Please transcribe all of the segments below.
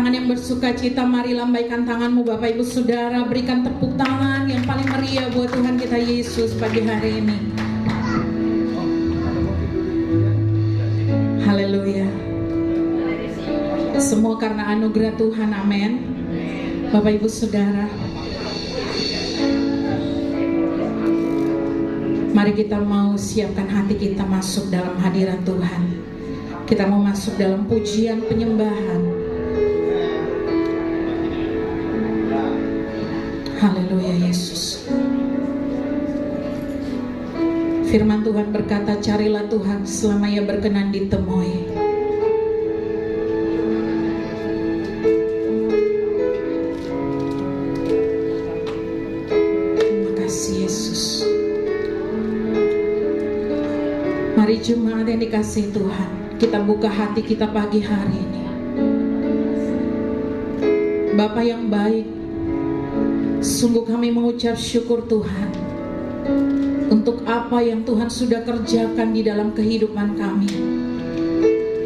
tangan yang bersuka cita, mari lambaikan tanganmu Bapak Ibu Saudara. Berikan tepuk tangan yang paling meriah buat Tuhan kita Yesus pagi hari ini. Haleluya. Semua karena anugerah Tuhan, amin. Bapak Ibu Saudara, mari kita mau siapkan hati kita masuk dalam hadirat Tuhan. Kita mau masuk dalam pujian penyembahan. Haleluya Yesus. Firman Tuhan berkata, carilah Tuhan selama Ia berkenan ditemui. Terima kasih Yesus. Mari jemaat yang dikasihi Tuhan, kita buka hati kita pagi hari ini. Bapa yang baik, sungguh kami mengucap syukur Tuhan untuk apa yang Tuhan sudah kerjakan di dalam kehidupan kami.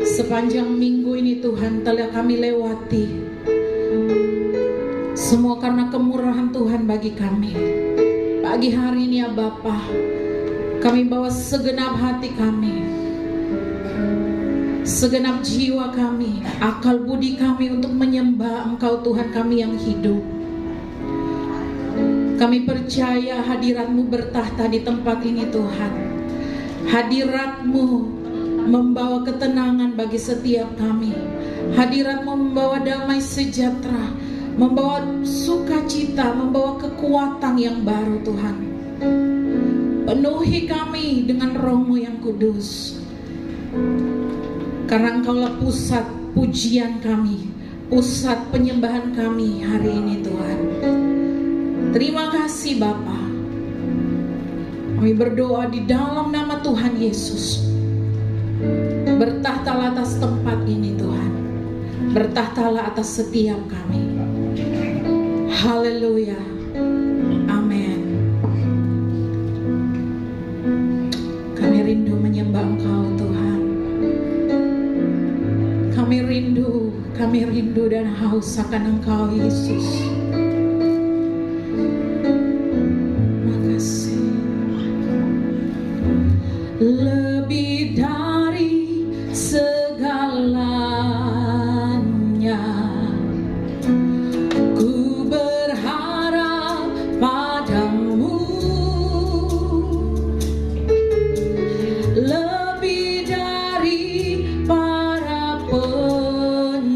Sepanjang minggu ini Tuhan telah kami lewati. Semua karena kemurahan Tuhan bagi kami. Pagi hari ini ya Bapa, kami bawa segenap hati kami, segenap jiwa kami, akal budi kami untuk menyembah Engkau Tuhan kami yang hidup. Kami percaya hadirat-Mu bertahta di tempat ini Tuhan. Hadirat-Mu membawa ketenangan bagi setiap kami. Hadirat-Mu membawa damai sejahtera, membawa sukacita, membawa kekuatan yang baru Tuhan. Penuhi kami dengan Roh-Mu yang kudus. Karena Engkaulah pusat pujian kami, pusat penyembahan kami hari ini Tuhan. Terima kasih Bapa. Kami berdoa di dalam nama Tuhan Yesus. Bertahtalah atas tempat ini Tuhan. Bertahtalah atas setiap kami. Haleluya. Amin. Kami rindu menyembah Engkau Tuhan. Kami rindu dan haus akan Engkau Yesus. Lebih dari segalanya, ku berharap padamu. Lebih dari para penjaga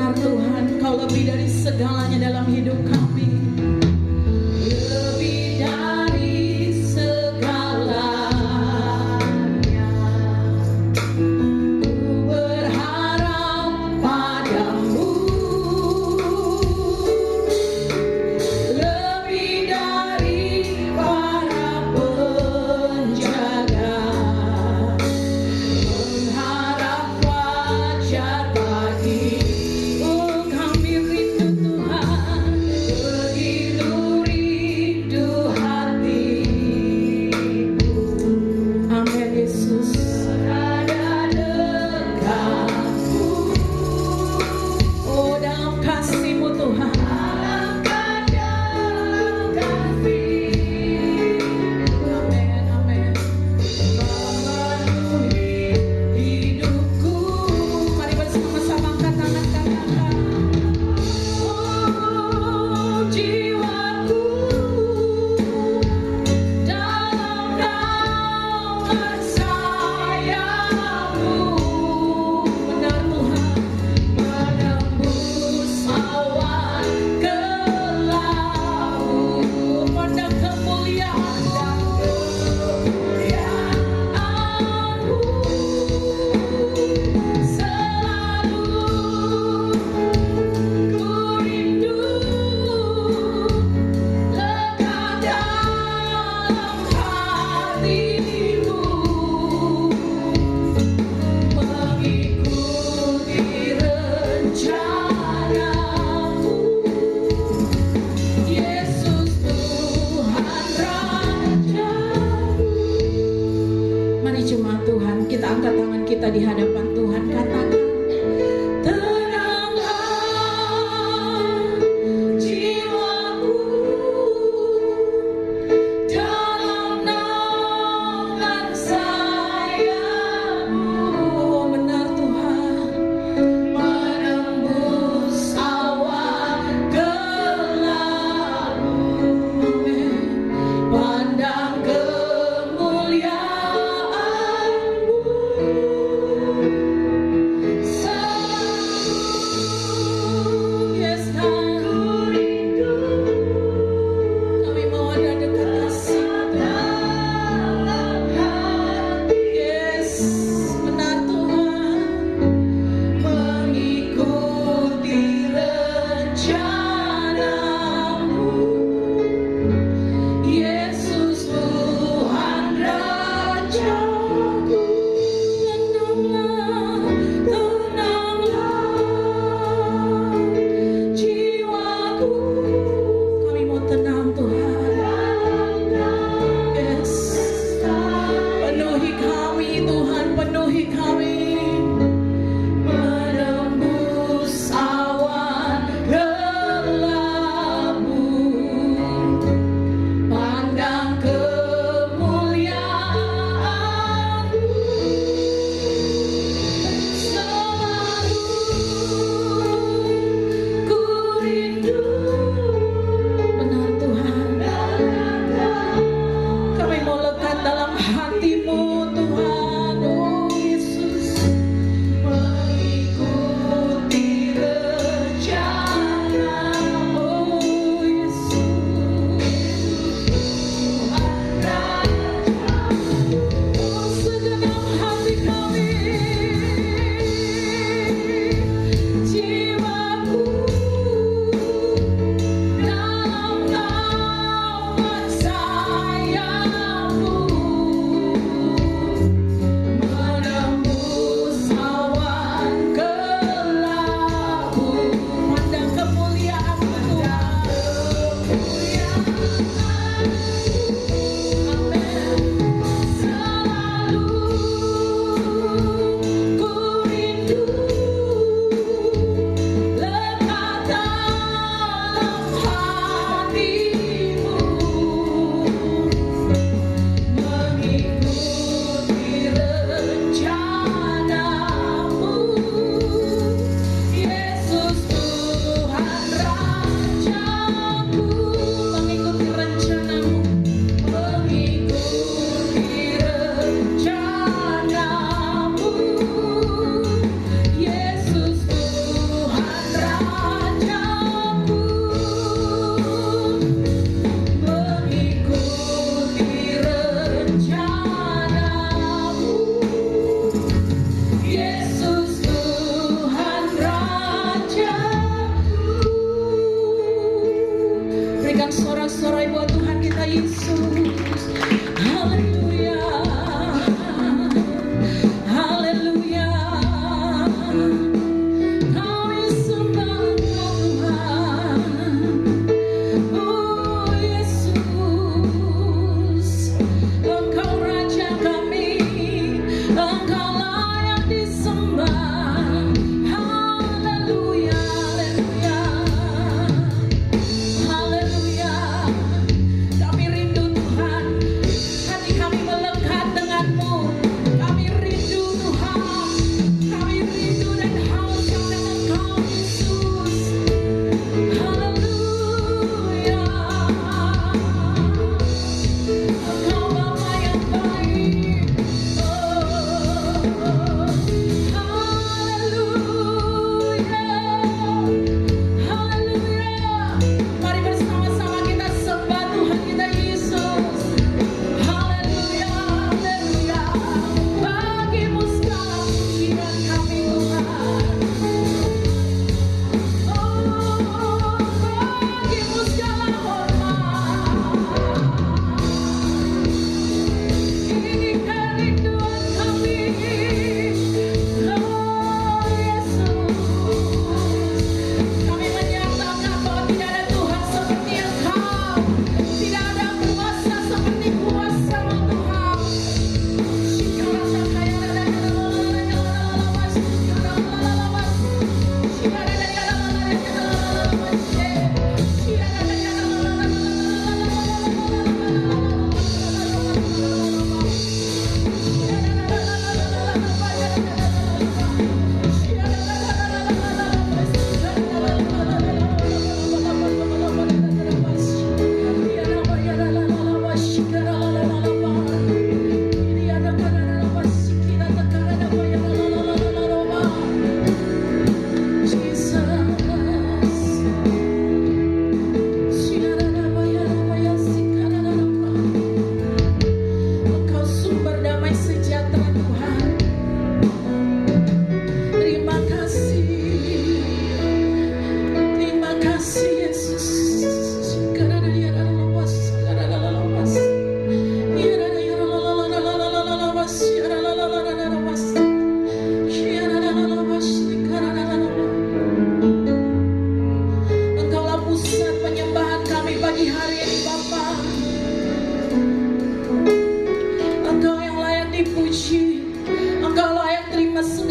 benar Tuhan, Kau lebih dari segalanya dalam hidup kami. Lebih dari segalanya, ku berharap padamu. Lebih dari para penjaga, mengharap fajar pagi. Oh, kami rindu Tuhan,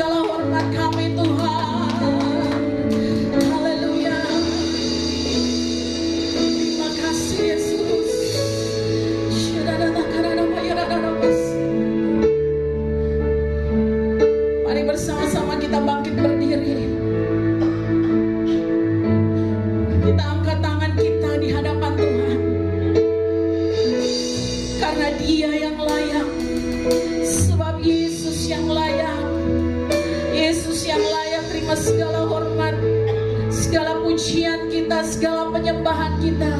segala hormat kami Tuhan. Haleluya. Terima kasih Yesus. Mari bersama-sama kita bangkit berdiri. Kita angkat tangan kita di hadapan Tuhan. Karena Dia yang layak. Sebab Yesus yang layak. Yesus yang layak terima segala hormat, segala pujian kita, segala penyembahan kita.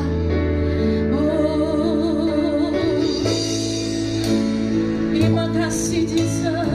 Oh, terima kasih Jesus.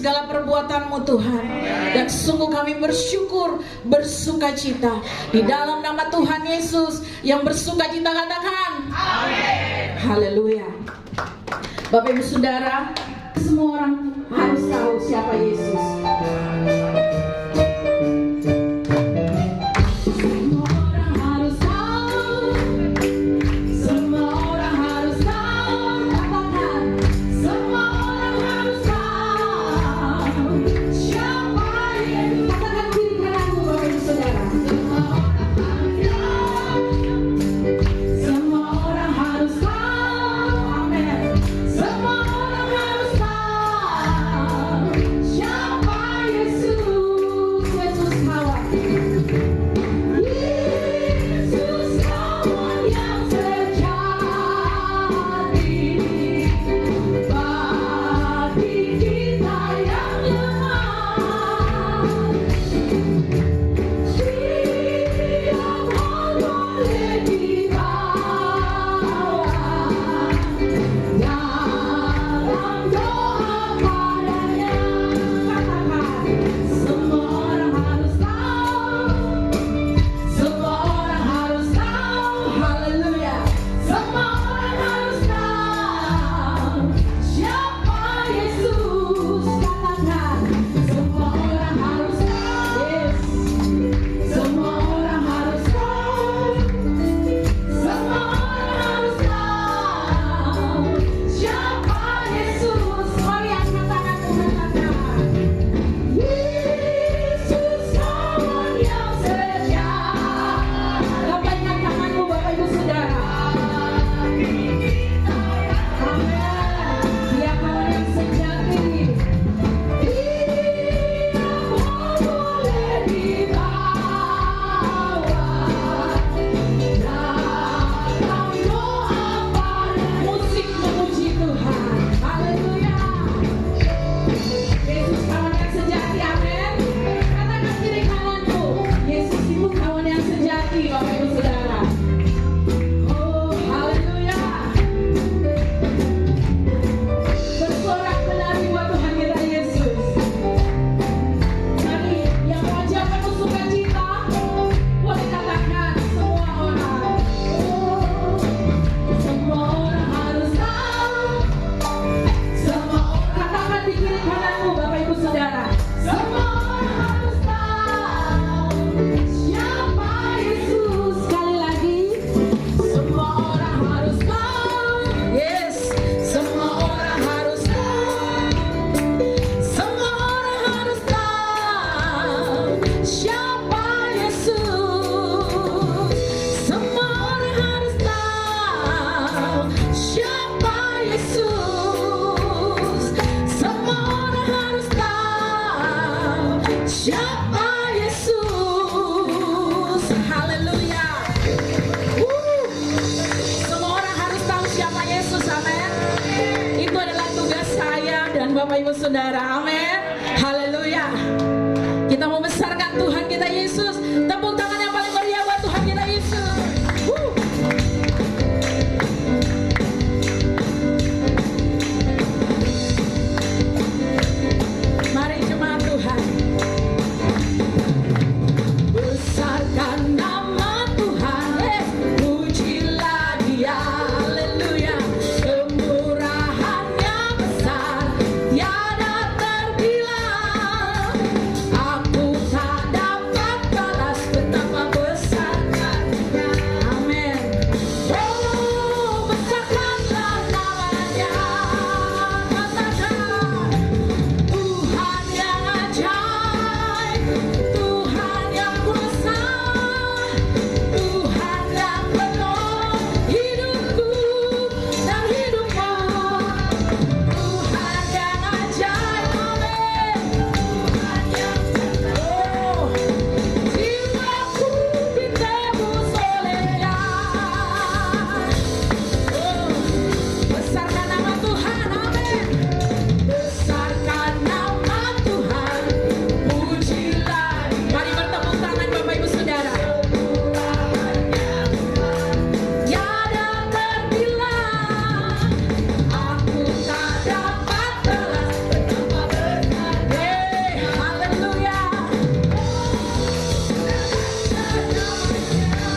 Segala perbuatan-Mu Tuhan, dan sungguh kami bersyukur, bersuka cita di dalam nama Tuhan Yesus. Yang bersuka cita katakan amin. Haleluya. Bapak Ibu Saudara, semua orang harus tahu siapa Yesus. Semua orang harus tahu siapa Yesus. siapa Yesus, amin. Itu adalah tugas saya dan Bapak Ibu Saudara, amin. Haleluya. Kita mau besarkan Tuhan kita Yesus. Tepuk tangan yang paling meriah buat Tuhan kita Yesus. Mari jemaat Tuhan. Besarkan nama Tuhan, pujilah Dia, haleluya. Kemurahannya besar, tiada terbilang. Aku tak dapat balas betapa besarnya, amin. Oh, besarkanlah namanya, katakan Tuhan yang ajaib, Tuhan yang kuasa, Tuhan yang penolong hidupku dan hidupmu. Tuhan yang ajaib, amin. Tuhan yang penolong, jiwaku ditebus olehnya. Besarkan nama Tuhan, amin. Besarkan nama Tuhan, pujilah. Mari bertepuk tangan Bapak Ibu Saudara. Tiada terbilang, aku tak dapat balas betapa besarnya. Haleluya.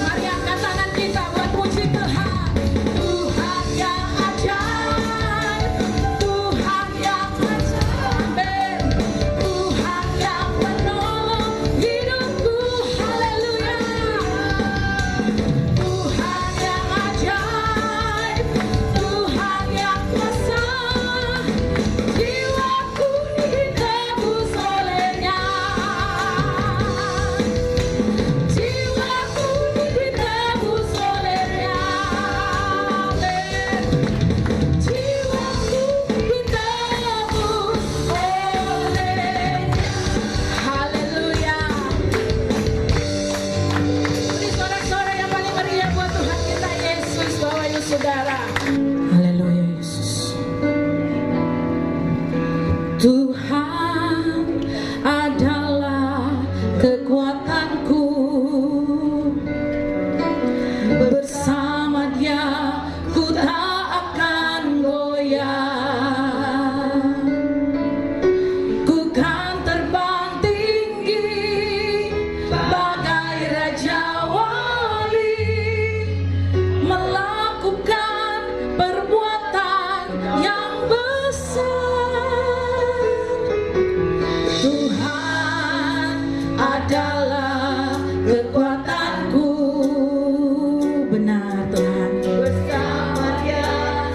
Mari angkat tangan kita buat puji Tuhan. Tuhan yang ajaib, Tuhan yang kuasa, amin. Tuhan yang penolong hidupku, haleluya. Tuhan yang ajaib, Tuhan yang kuasa, jiwaku ditebus olehnya. Jiwaku ditebus olehnya, amin. Jiwaku ditebus olehnya, haleluya. Beri sorak-sorai yang paling meriah buat Tuhan kita Yesus, Bapak Ibu Saudara. Haleluya Yesus. Tuhan adalah kekuatanku, bersama Dia ku tak akan goyah. Ku kan terbang tinggi bagai Raja Wali, melakukan perbuatan yang besar. Tuhan adalah kekuatanku, benar Tuhan. Bersama Dia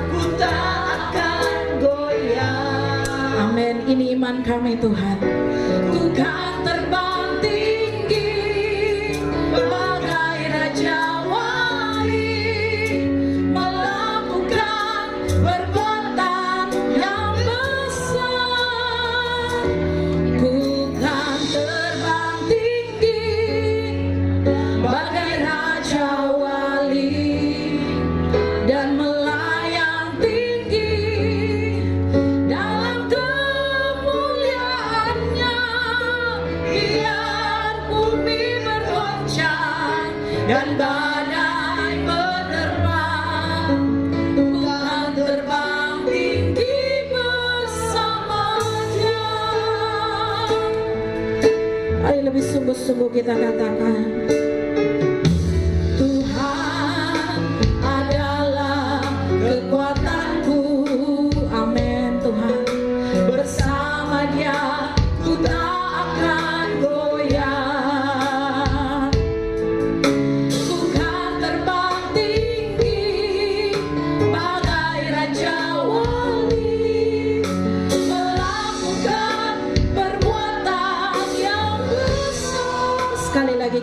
ku tak akan goyah. Amin. Ini iman kami Tuhan. Ku kan terbang tinggi bagai Raja Wali, melakukan perbuatan yang besar. Ku kan terbang tinggi bagai Raja Wali dan melayang tinggi dalam kemuliaannya. Biar bumi bergoncang dan badai menerpa, ku kan terbang tinggi bersamanya. Mari lebih sungguh-sungguh kita katakan, Tuhan adalah kekuatanku, amin Tuhan. Bersama Dia ku tak akan goyah. Ku kan terbang tinggi bagai Raja Wali, melakukan perbuatan yang besar. Sekali lagi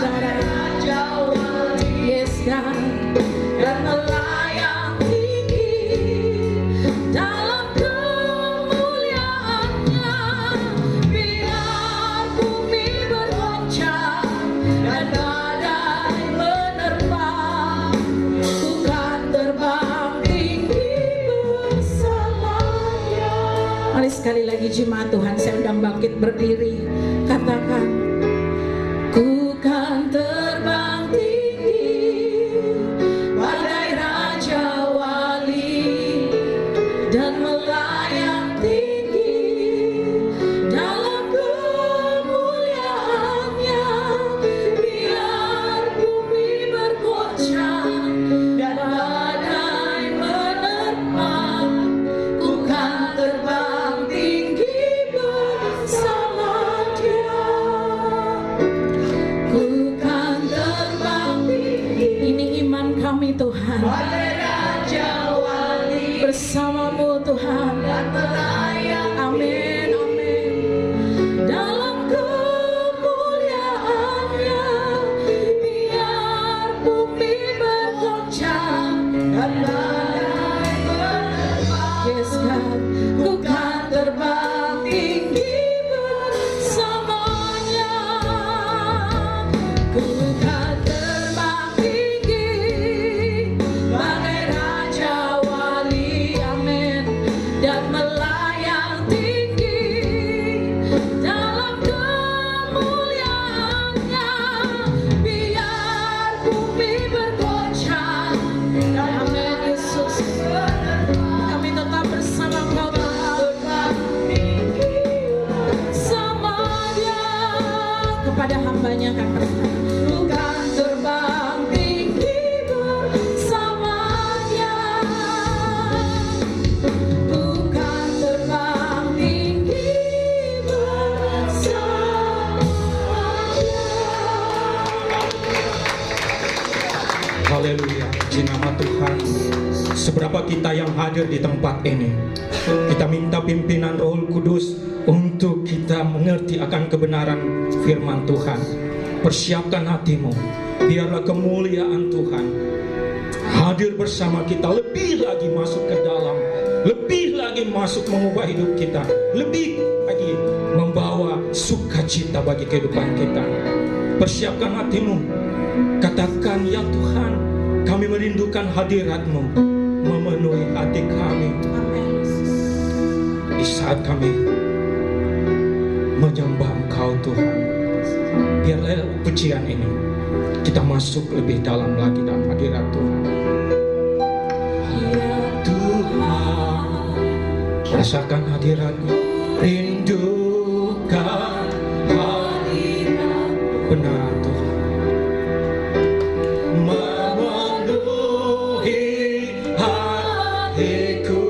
saudara. Yes God, dan melayang tinggi dalam kemuliaannya. Biar bumi bergoncang dan badai menerpa, ku kan terbang tinggi bersamanya. Mari sekali lagi jemaat Tuhan, saya undang bangkit berdiri. Katakan, ku kan terbang tinggi bagai Raja Wali dan melayang tinggi dalam kemuliaannya. Biar bumi bergoncang dan badai menerpa, ku kan terbang tinggi bersama Dia. Ku kan terbang tinggi. Ini iman kami Tuhan. Bersamamu Tuhan. Amin, amin. Dalam kemuliaannya, biar bumi bergoncang dan badai menerpa. Yes God, ku kan terbang tinggi bersamanya. Ku kan terbang tinggi bagai Raja Wali, amin, dan melayang tinggi dalam kemuliaannya. Biar bumi bergoncang, amin Yesus. Kami tetap bersama Engkau Tuhan, sama Dia. Kepada hambanya kan berkata, bukan terbang tinggi bersamanya, bukan terbang tinggi bersamanya. Haleluya, puji nama Tuhan. Seberapa kita yang hadir di tempat ini, kita minta pimpinan Roh Kudus untuk kita mengerti akan kebenaran firman Tuhan. Persiapkan hatimu, biarlah kemuliaan Tuhan hadir bersama kita, lebih lagi masuk ke dalam, lebih lagi masuk mengubah hidup kita, lebih lagi membawa sukacita bagi kehidupan kita. Persiapkan hatimu, katakan, ya Tuhan, kami merindukan hadirat-Mu memenuhi hati kami. Di saat kami menyembah Engkau Tuhan, biarlah pujian ini kita masuk lebih dalam lagi dalam hadirat Tuhan. Ya Tuhan, rasakan hadirat-Mu, rindukan hadirat benar Tuhan, memenuhi hatiku.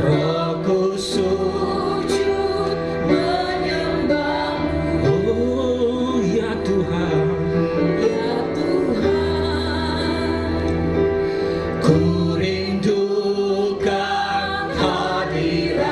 Rohku sujud menyembah-Mu. Oh ya Tuhan, ya Tuhan, ku rindukan hadirat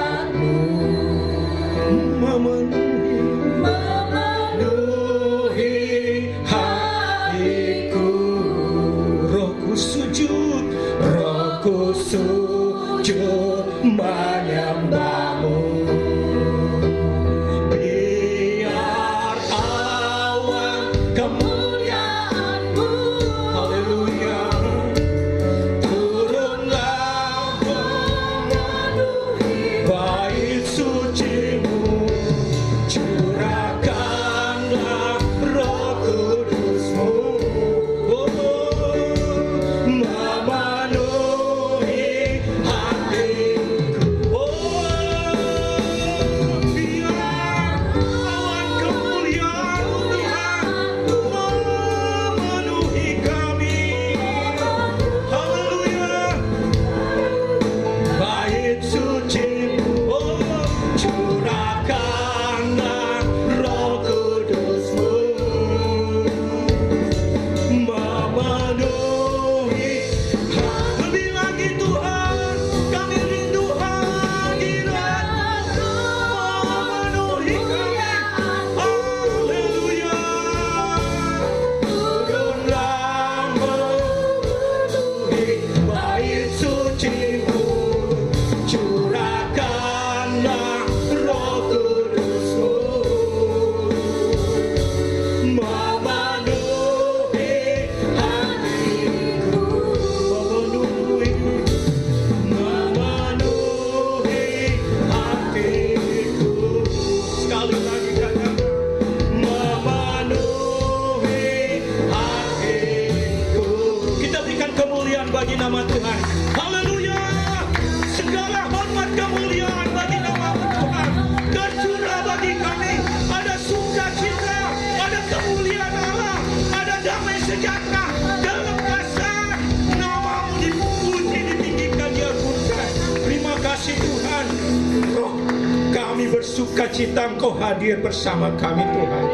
sejahtera dalam kasar. Namamu dipuji, ditinggikan, diagungkan. Terima kasih Tuhan. Roh kami bersuka cita Engkau hadir bersama kami Tuhan.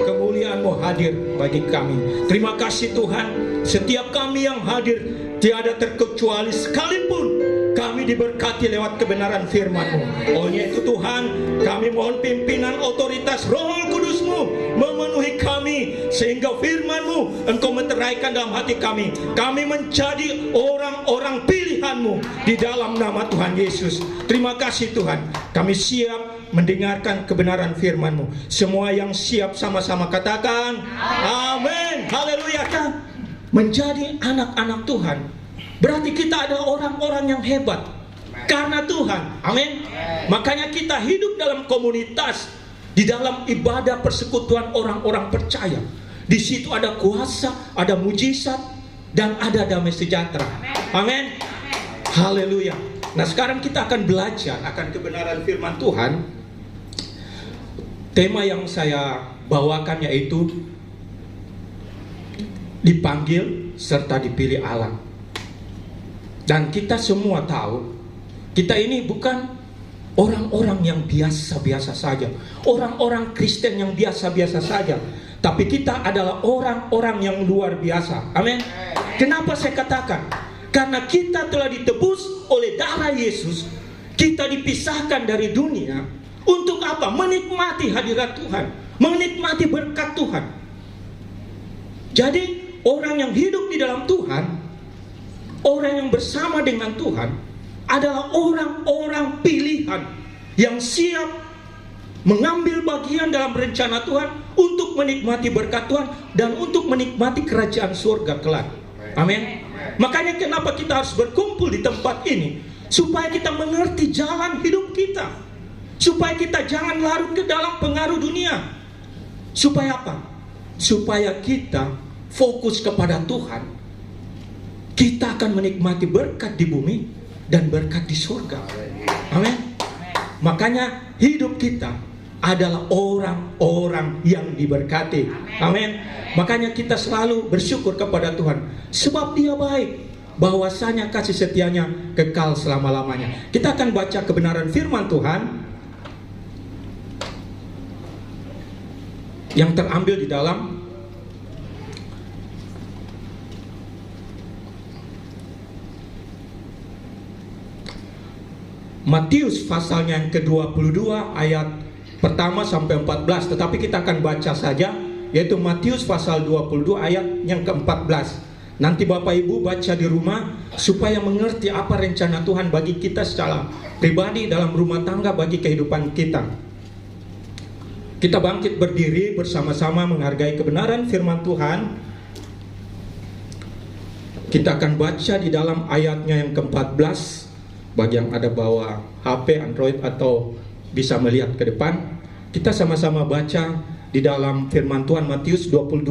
Kemuliaan-Mu hadir bagi kami. Terima kasih Tuhan. Setiap kami yang hadir tiada terkecuali sekalipun kami diberkati lewat kebenaran firman-Mu. Oleh itu Tuhan, kami mohon pimpinan otoritas Roh Kudus-Mu memenuhi kami, sehingga firman-Mu Engkau meteraikan dalam hati kami. Kami menjadi orang-orang pilihan-Mu di dalam nama Tuhan Yesus. Terima kasih Tuhan. Kami siap mendengarkan kebenaran firman-Mu. Semua yang siap sama-sama katakan amin. Haleluya. Menjadi anak-anak Tuhan berarti kita adalah orang-orang yang hebat karena Tuhan. Amin. Makanya kita hidup dalam komunitas, di dalam ibadah persekutuan orang-orang percaya. Di situ ada kuasa, ada mujizat, dan ada damai sejahtera. Amin. Haleluya. Nah, sekarang kita akan belajar akan kebenaran firman Tuhan. Tema yang saya bawakan yaitu dipanggil serta dipilih Allah. Dan kita semua tahu, kita ini bukan orang-orang yang biasa-biasa saja, orang-orang Kristen yang biasa-biasa saja, tapi kita adalah orang-orang yang luar biasa. Amin. Kenapa saya katakan? Karena kita telah ditebus oleh darah Yesus. Kita dipisahkan dari dunia. Untuk apa? Menikmati hadirat Tuhan, menikmati berkat Tuhan. Jadi orang yang hidup di dalam Tuhan, orang yang bersama dengan Tuhan adalah orang-orang pilihan yang siap mengambil bagian dalam rencana Tuhan untuk menikmati berkat Tuhan dan untuk menikmati kerajaan surga kelak. Amin. Makanya kenapa kita harus berkumpul di tempat ini, supaya kita mengerti jalan hidup kita, supaya kita jangan larut ke dalam pengaruh dunia. Supaya apa? Supaya kita fokus kepada Tuhan. Kita akan menikmati berkat di bumi dan berkat di surga. Amin. Makanya hidup kita adalah orang-orang yang diberkati. Amin. Makanya kita selalu bersyukur kepada Tuhan, sebab Dia baik, bahwasanya kasih setianya kekal selama-lamanya. Kita akan baca kebenaran firman Tuhan yang terambil di dalam Matius pasalnya yang ke-22 ayat pertama sampai 14. Tetapi kita akan baca saja, yaitu Matius pasal 22 ayat yang ke-14. Nanti Bapak Ibu baca di rumah supaya mengerti apa rencana Tuhan bagi kita secara pribadi dalam rumah tangga, bagi kehidupan kita. Kita bangkit berdiri bersama-sama menghargai kebenaran firman Tuhan. Kita akan baca di dalam ayatnya yang ke-14. Bagi yang ada bawa HP, Android atau bisa melihat ke depan, kita sama-sama baca di dalam firman Tuhan Matius 22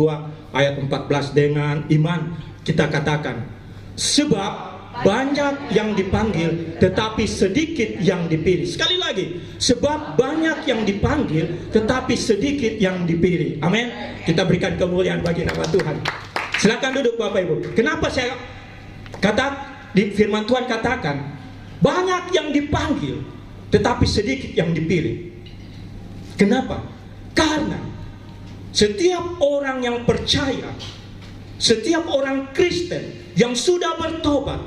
ayat 14. Dengan iman kita katakan, sebab banyak yang dipanggil tetapi sedikit yang dipilih. Sekali lagi, sebab banyak yang dipanggil tetapi sedikit yang dipilih. Amin. Kita berikan kemuliaan bagi nama Tuhan. Silakan duduk Bapak Ibu. Kenapa saya di firman Tuhan katakan banyak yang dipanggil tetapi sedikit yang dipilih? Kenapa? Karena setiap orang yang percaya, setiap orang Kristen yang sudah bertobat,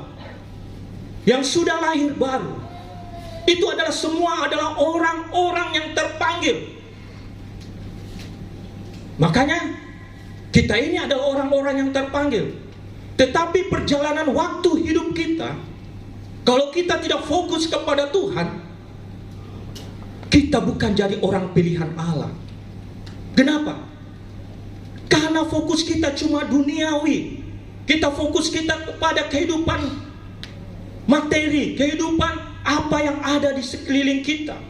yang sudah lahir baru, itu adalah semua adalah orang-orang yang terpanggil. Makanya kita ini adalah orang-orang yang terpanggil. Tetapi perjalanan waktu hidup kita, kalau kita tidak fokus kepada Tuhan, kita bukan jadi orang pilihan Allah. Kenapa? Karena fokus kita cuma duniawi. Kita fokus kita kepada kehidupan materi, kehidupan apa yang ada di sekeliling kita.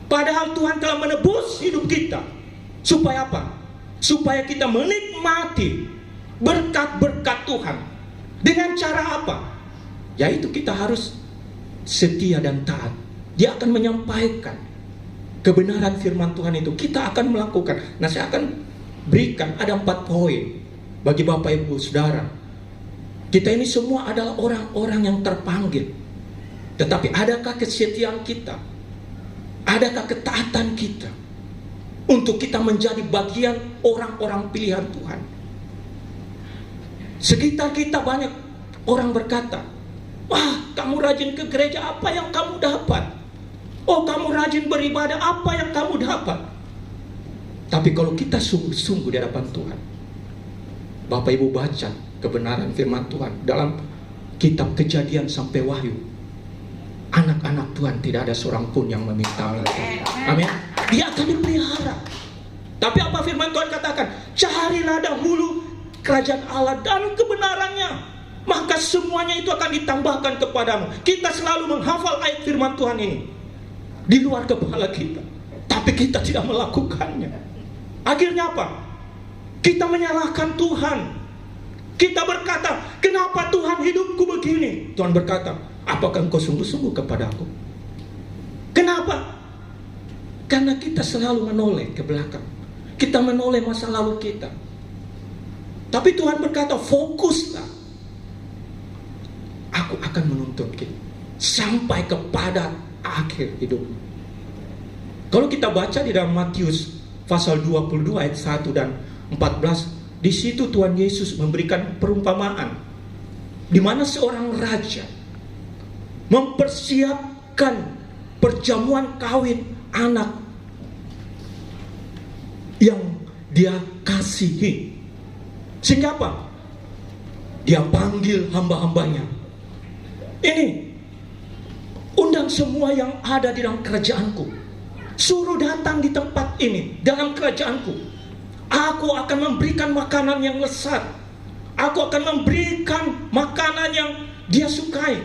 Padahal Tuhan telah menebus hidup kita. Supaya apa? Supaya kita menikmati berkat-berkat Tuhan. Dengan cara apa? Yaitu kita harus setia dan taat. Dia akan menyampaikan kebenaran firman Tuhan itu. Kita akan melakukan. Nah, saya akan berikan ada 4 poin bagi Bapak Ibu Saudara, kita ini semua adalah orang-orang yang terpanggil. Tetapi adakah kesetiaan kita? Adakah ketaatan kita untuk kita menjadi bagian orang-orang pilihan Tuhan? Sekitar kita banyak orang berkata, wah, kamu rajin ke gereja, apa yang kamu dapat? Oh, kamu rajin beribadah, apa yang kamu dapat? Tapi kalau kita sungguh-sungguh di hadapan Tuhan, Bapak Ibu baca kebenaran firman Tuhan dalam kitab Kejadian sampai Wahyu, anak-anak Tuhan tidak ada seorang pun yang meminta-minta. Amin. Dia akan dipelihara. Tapi apa firman Tuhan katakan? Carilah dahulu kerajaan Allah dan kebenarannya, maka semuanya itu akan ditambahkan kepadamu. Kita selalu menghafal ayat firman Tuhan ini di luar kepala kita, tapi kita tidak melakukannya. Akhirnya apa? Kita menyalahkan Tuhan. Kita berkata, kenapa Tuhan hidupku begini? Tuhan berkata, apakah engkau sungguh-sungguh kepada aku? Kenapa? Karena kita selalu menoleh ke belakang. Kita menoleh masa lalu kita. Tapi Tuhan berkata, fokuslah. Aku akan menuntun kita sampai kepada akhir hidupmu. Kalau kita baca di dalam Matius pasal 22 ayat 1 dan 14, di situ Tuhan Yesus memberikan perumpamaan di mana seorang raja mempersiapkan perjamuan kawin anak yang dia kasihi. Sehingga apa? Dia panggil hamba-hambanya. Ini, undang semua yang ada di dalam kerajaanku. Suruh datang di tempat ini, dalam kerajaanku. Aku akan memberikan makanan yang lezat. Aku akan memberikan makanan yang dia sukai.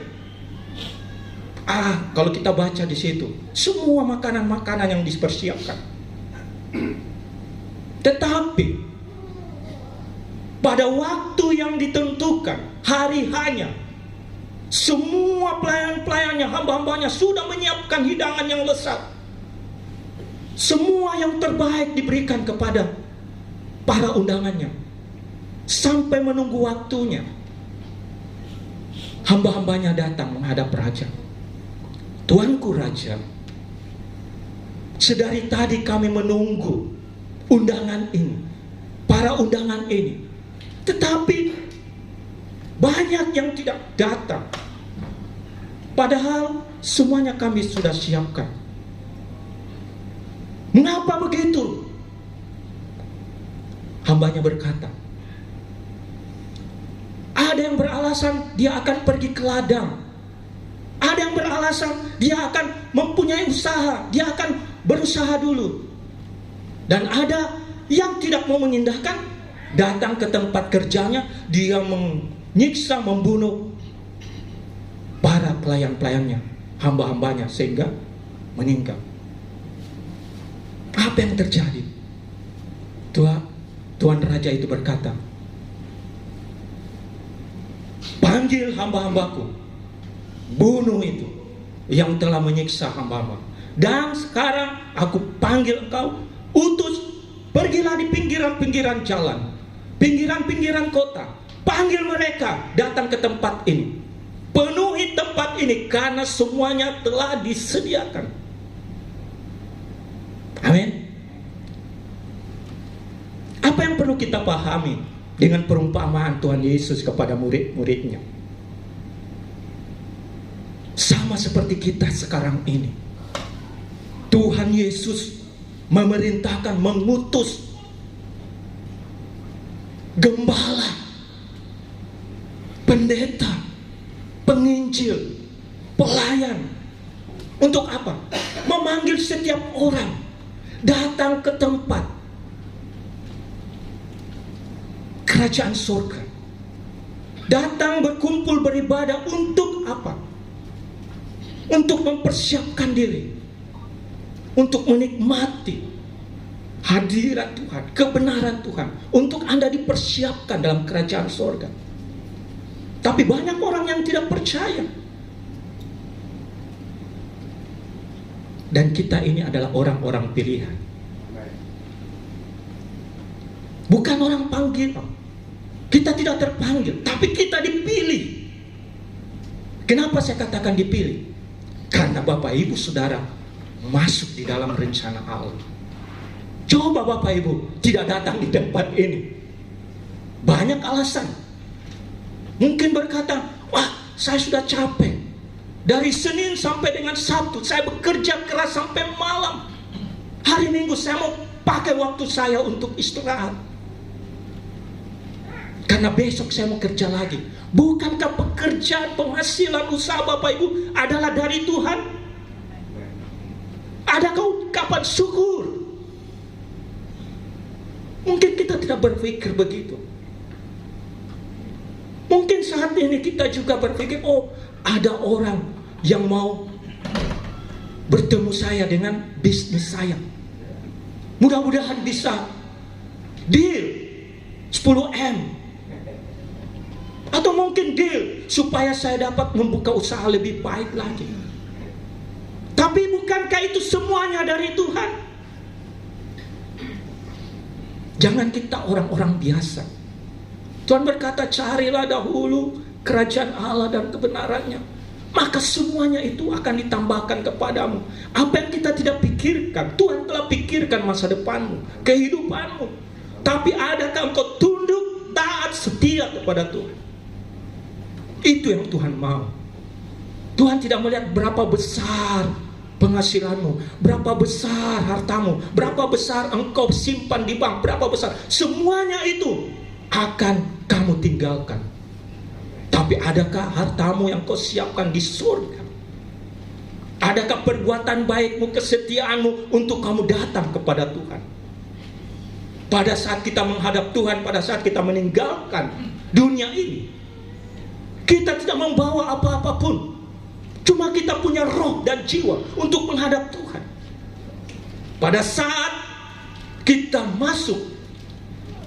Kalau kita baca di situ, semua makanan-makanan yang dipersiapkan. Tetapi pada waktu yang ditentukan, hari hanya, semua pelayan-pelayannya, hamba-hambanya sudah menyiapkan hidangan yang lezat. Semua yang terbaik diberikan kepada para undangannya. Sampai menunggu waktunya, hamba-hambanya datang menghadap raja. Tuanku raja, sedari tadi kami menunggu undangan ini, para undangan ini, tetapi banyak yang tidak datang. Padahal semuanya kami sudah siapkan. Mengapa begitu? Hambanya berkata, ada yang beralasan dia akan pergi ke ladang. Ada yang beralasan dia akan mempunyai usaha, dia akan berusaha dulu. Dan ada yang tidak mau mengindahkan, datang ke tempat kerjanya, dia menyiksa, membunuh para pelayan-pelayannya, hamba-hambanya, sehingga meninggal. Apa yang terjadi? Tuan Raja itu berkata, panggil hamba-hambaku, bunuh itu yang telah menyiksa hamba-hamba. Dan sekarang aku panggil engkau, utus, pergilah di pinggiran-pinggiran jalan, pinggiran-pinggiran kota, panggil mereka datang ke tempat ini, penuhi tempat ini, karena semuanya telah disediakan. Amin. Apa yang perlu kita pahami dengan perumpamaan Tuhan Yesus kepada murid-muridnya? Sama seperti kita sekarang ini. Tuhan Yesus memerintahkan, mengutus gembala, pendeta, penginjil, pelayan. Untuk apa? Memanggil setiap orang datang ke tempat kerajaan surga. Datang berkumpul beribadah untuk apa? Untuk mempersiapkan diri, untuk menikmati hadirat Tuhan, kebenaran Tuhan, untuk Anda dipersiapkan dalam kerajaan surga. Tapi banyak orang yang tidak percaya. Dan kita ini adalah orang-orang pilihan, bukan orang panggilan. Kita tidak terpanggil, tapi kita dipilih. Kenapa saya katakan dipilih? Karena Bapak Ibu Saudara masuk di dalam rencana Allah. Coba Bapak Ibu tidak datang di tempat ini, banyak alasan. Mungkin berkata, wah saya sudah capek, dari Senin sampai dengan Sabtu saya bekerja keras sampai malam. Hari Minggu saya mau pakai waktu saya untuk istirahat, karena besok saya mau kerja lagi. Bukankah pekerjaan, penghasilan, usaha Bapak Ibu adalah dari Tuhan? Adakah ungkapan syukur? Mungkin kita tidak berpikir begitu. Mungkin saat ini kita juga berpikir, oh ada orang yang mau bertemu saya dengan bisnis saya. Mudah-mudahan bisa deal 10M. Atau mungkin deal supaya saya dapat membuka usaha lebih baik lagi. Tapi bukankah itu semuanya dari Tuhan? Jangan kita orang-orang biasa. Tuhan berkata, carilah dahulu kerajaan Allah dan kebenarannya, maka semuanya itu akan ditambahkan kepadamu. Apa yang kita tidak pikirkan, Tuhan telah pikirkan masa depanmu, kehidupanmu. Tapi adakah engkau tunduk, taat, setia kepada Tuhan? Itu yang Tuhan mau. Tuhan tidak melihat berapa besar penghasilanmu, berapa besar hartamu, berapa besar engkau simpan di bank, berapa besar. Semuanya itu akan kamu tinggalkan. Tapi adakah hartamu yang kau siapkan di surga? Adakah perbuatan baikmu, kesetiaanmu untuk kamu datang kepada Tuhan? Pada saat kita menghadap Tuhan, pada saat kita meninggalkan dunia ini, kita tidak membawa apa-apapun. Cuma kita punya roh dan jiwa untuk menghadap Tuhan. Pada saat kita masuk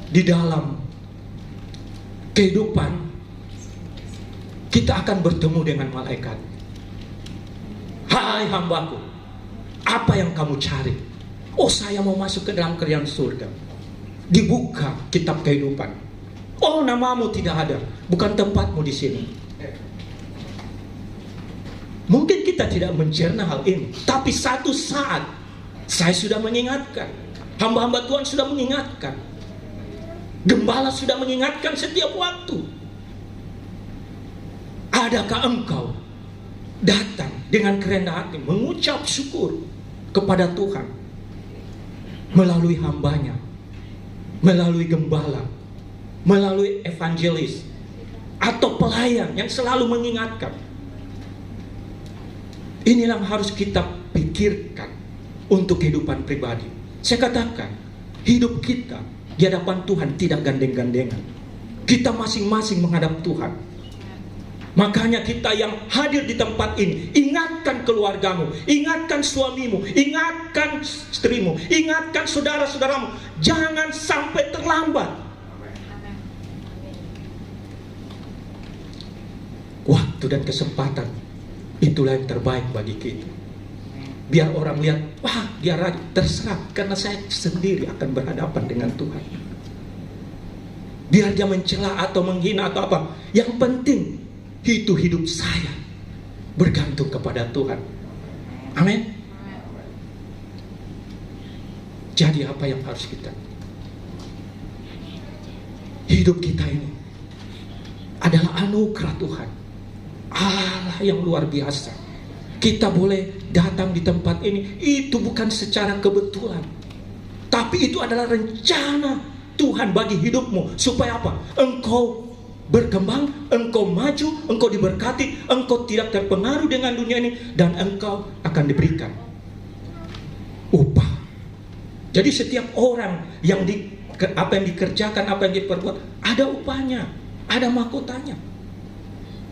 di dalam kehidupan, kita akan bertemu dengan malaikat. Hai hambaku, apa yang kamu cari? Oh, saya mau masuk ke dalam kerajaan surga. Dibuka kitab kehidupan. Oh, namamu tidak ada, bukan tempatmu di sini. Mungkin kita tidak mencerna hal ini, tapi satu saat saya sudah mengingatkan, hamba-hamba Tuhan sudah mengingatkan, gembala sudah mengingatkan setiap waktu. Adakah engkau datang dengan kerendahan hati, mengucap syukur kepada Tuhan melalui hambanya, melalui gembala, melalui evangelis atau pelayan yang selalu mengingatkan? Inilah yang harus kita pikirkan untuk kehidupan pribadi. Saya katakan, hidup kita di hadapan Tuhan tidak gandeng-gandengan. Kita masing-masing menghadap Tuhan. Makanya kita yang hadir di tempat ini, ingatkan keluargamu, ingatkan suamimu, ingatkan istrimu, ingatkan saudara-saudaramu, jangan sampai terlambat. Waktu dan kesempatan, itulah yang terbaik bagi kita. Biar orang lihat, wah dia rajin, terserah, karena saya sendiri akan berhadapan dengan Tuhan. Biar dia mencela atau menghina atau apa, yang penting itu hidup saya bergantung kepada Tuhan. Amin. Jadi apa yang harus kita, hidup kita ini adalah anugerah Tuhan, Allah yang luar biasa. Kita boleh datang di tempat ini, itu bukan secara kebetulan, tapi itu adalah rencana Tuhan bagi hidupmu. Supaya apa? Engkau berkembang, engkau maju, engkau diberkati, engkau tidak terpengaruh dengan dunia ini, dan engkau akan diberikan upah. Jadi setiap orang yang apa yang dikerjakan, apa yang diperbuat, ada upahnya, ada mahkotanya.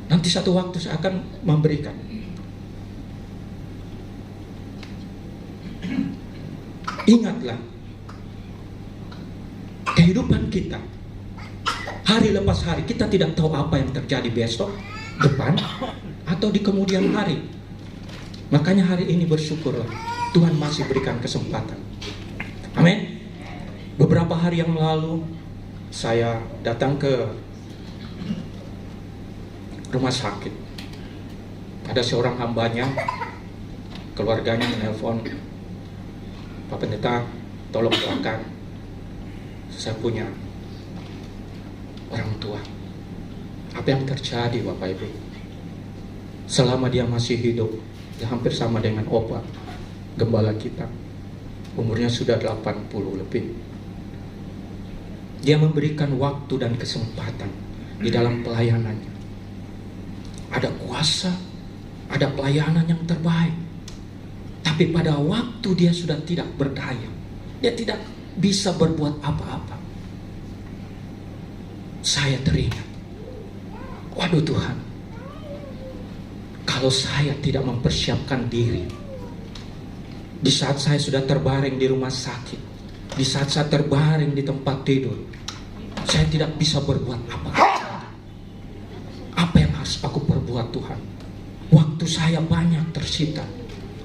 Nanti satu waktu saya akan memberikan. Ingatlah, kehidupan kita hari lepas hari, kita tidak tahu apa yang terjadi besok, depan, atau di kemudian hari. Makanya hari ini bersyukurlah, Tuhan masih berikan kesempatan. Amin. Beberapa hari yang lalu saya datang ke rumah sakit. Ada seorang hambanya, keluarganya menelpon, Pak Pendeta, tolong doakan, saya punya orang tua. Apa yang terjadi Bapak Ibu? Selama dia masih hidup, dia hampir sama dengan Opa, gembala kita. Umurnya sudah 80 lebih. Dia memberikan waktu dan kesempatan di dalam pelayanannya. Ada kuasa, ada pelayanan yang terbaik. Tapi pada waktu dia sudah tidak berdaya, dia tidak bisa berbuat apa-apa. Saya teringat, waduh Tuhan, kalau saya tidak mempersiapkan diri, di saat saya sudah terbaring di rumah sakit, di saat saya terbaring di tempat tidur, saya tidak bisa berbuat apa-apa. Apa yang harus aku perbuat Tuhan? Waktu saya banyak tersita,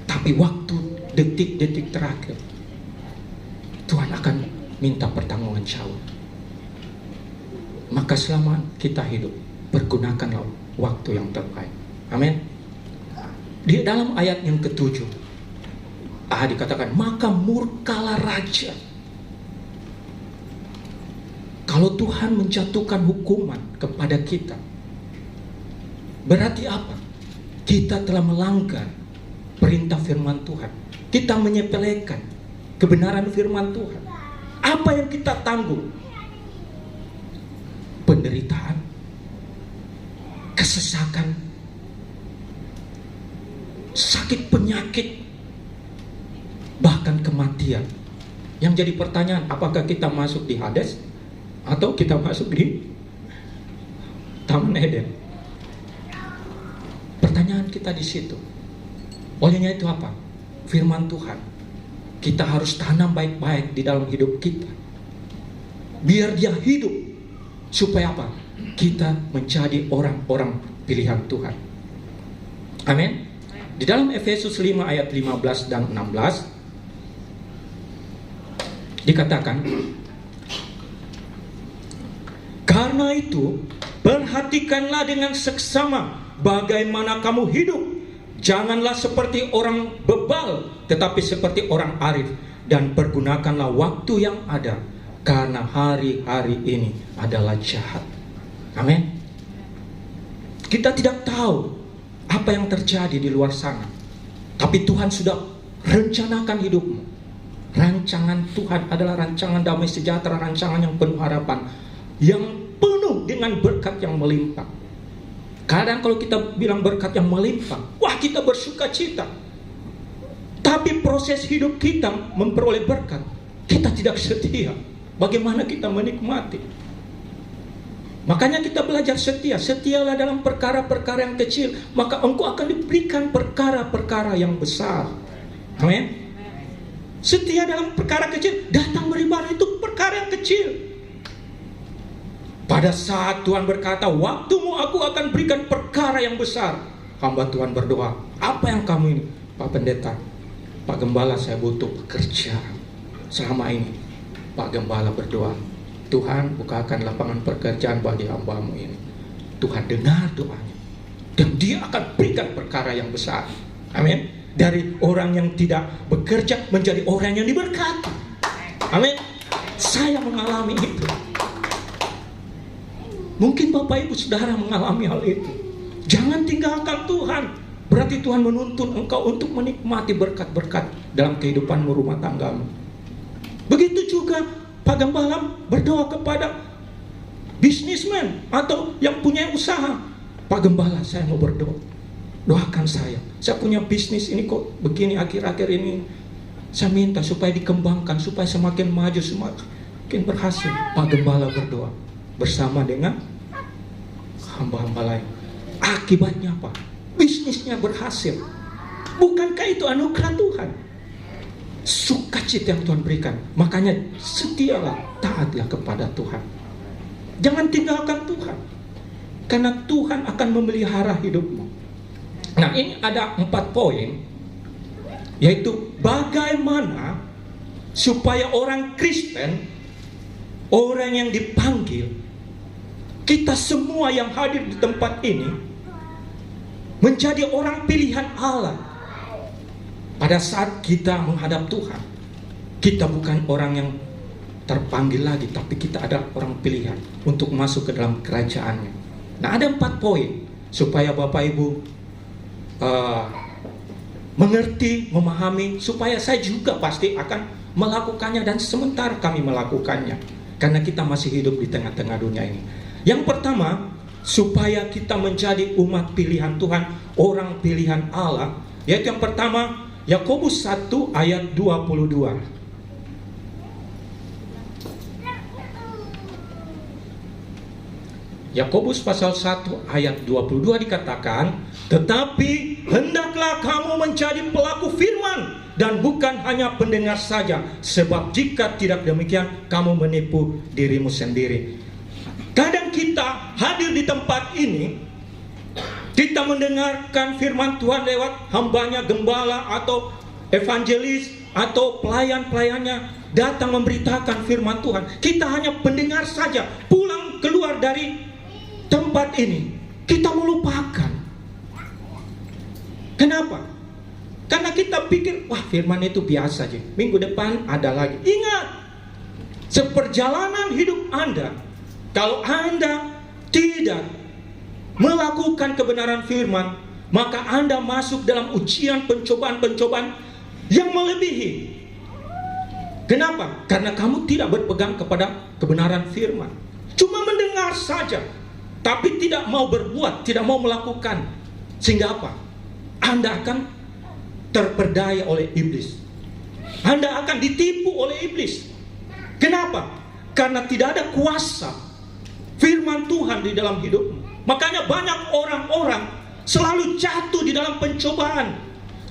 tapi waktu detik-detik terakhir, Tuhan akan minta pertanggungjawaban. Maka selama kita hidup, pergunakanlah waktu yang terbaik. Amin. Di dalam ayat yang ke-7, dikatakan, maka murkalah raja. Kalau Tuhan menjatuhkan hukuman kepada kita, berarti apa? Kita telah melanggar perintah firman Tuhan. Kita menyepelekan kebenaran firman Tuhan. Apa yang kita tanggung? Penderitaan, kesesakan, sakit penyakit, bahkan kematian. Yang jadi pertanyaan, apakah kita masuk di Hades atau kita masuk di Taman Eden? Pertanyaan kita di situ. Olehnya itu apa? Firman Tuhan. Kita harus tanam baik-baik di dalam hidup kita, biar dia hidup. Supaya apa? Kita menjadi orang-orang pilihan Tuhan. Amin. Di dalam Efesus 5 ayat 15 dan 16 dikatakan, karena itu perhatikanlah dengan seksama bagaimana kamu hidup. Janganlah seperti orang bebal, tetapi seperti orang arif, dan pergunakanlah waktu yang ada, karena hari-hari ini adalah jahat. Amin. Kita tidak tahu apa yang terjadi di luar sana, tapi Tuhan sudah rencanakan hidupmu. Rancangan Tuhan adalah rancangan damai sejahtera, rancangan yang penuh harapan, yang penuh dengan berkat yang melimpah. Kadang kalau kita bilang berkat yang melimpah, wah kita bersuka cita. Tapi proses hidup kita memperoleh berkat, kita tidak setia. Bagaimana kita menikmati? Makanya kita belajar setia. Setialah dalam perkara-perkara yang kecil, maka engkau akan diberikan perkara-perkara yang besar. Amin. Setia dalam perkara kecil, datang beribadah itu perkara yang kecil. Pada saat Tuhan berkata, waktumu aku akan berikan perkara yang besar, hamba Tuhan berdoa, apa yang kamu ini? Pak Pendeta, Pak Gembala, saya butuh pekerjaan. Selama ini Pak Gembala berdoa, Tuhan bukakan lapangan pekerjaan bagi hambamu ini. Tuhan dengar doanya, dan dia akan berikan perkara yang besar. Amin. Dari orang yang tidak bekerja menjadi orang yang diberkati. Amin. Saya mengalami itu. Mungkin Bapak Ibu Saudara mengalami hal itu. Jangan tinggalkan Tuhan. Berarti Tuhan menuntun engkau untuk menikmati berkat-berkat dalam kehidupanmu, rumah tanggamu. Begitu juga Pak Gembala berdoa kepada bisnismen atau yang punya usaha. Pak Gembala, saya mau berdoa, doakan saya punya bisnis ini kok begini akhir-akhir ini. Saya minta supaya dikembangkan, supaya semakin maju, semakin berhasil. Pak Gembala berdoa bersama dengan hamba-hamba lain. Akibatnya apa? Bisnisnya berhasil. Bukankah itu anugerah Tuhan? Sukacita yang Tuhan berikan. Makanya setialah, taatlah kepada Tuhan. Jangan tinggalkan Tuhan, karena Tuhan akan memelihara hidupmu. Nah, ini ada 4 poin, yaitu bagaimana supaya orang Kristen, orang yang dipanggil, kita semua yang hadir di tempat ini menjadi orang pilihan Allah. Pada saat kita menghadap Tuhan, kita bukan orang yang terpanggil lagi, tapi kita ada orang pilihan untuk masuk ke dalam kerajaannya. Nah, ada 4 poin supaya Bapak Ibu mengerti, memahami, supaya saya juga pasti akan melakukannya, dan sementara kami melakukannya karena kita masih hidup di tengah-tengah dunia ini. Yang pertama, supaya kita menjadi umat pilihan Tuhan, orang pilihan Allah, yaitu yang pertama, Yakobus 1 ayat 22. Yakobus pasal 1 ayat 22 dikatakan, tetapi hendaklah kamu menjadi pelaku firman dan bukan hanya pendengar saja, sebab jika tidak demikian kamu menipu dirimu sendiri. Kadang kita hadir di tempat ini, kita mendengarkan firman Tuhan lewat hambanya, gembala atau evangelis atau pelayan-pelayannya datang memberitakan firman Tuhan. Kita hanya pendengar saja, pulang keluar dari tempat ini kita melupakan. Kenapa? Karena kita pikir, wah firman itu biasa aja, minggu depan ada lagi. Ingat, seperjalanan hidup Anda, kalau Anda tidak melakukan kebenaran firman, maka Anda masuk dalam ujian, pencobaan-pencobaan yang melebihi. Kenapa? Karena kamu tidak berpegang kepada kebenaran firman, cuma mendengar saja, tapi tidak mau berbuat, tidak mau melakukan. Sehingga apa? Anda akan terperdaya oleh iblis. Anda akan ditipu oleh iblis. Kenapa? Karena tidak ada kuasa firman Tuhan di dalam hidupmu. Makanya banyak orang-orang selalu jatuh di dalam pencobaan,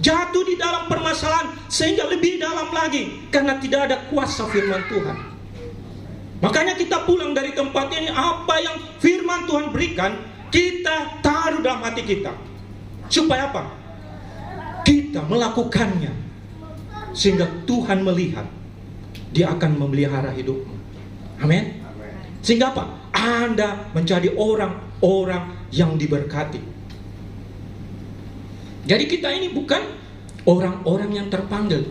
jatuh di dalam permasalahan, sehingga lebih dalam lagi karena tidak ada kuasa firman Tuhan. Makanya kita pulang dari tempat ini, apa yang firman Tuhan berikan, kita taruh dalam hati kita. Supaya apa? Kita melakukannya, sehingga Tuhan melihat, Dia akan memelihara hidupmu. Amin. Sehingga apa? Anda menjadi orang-orang yang diberkati. Jadi kita ini bukan orang-orang yang terpanggil,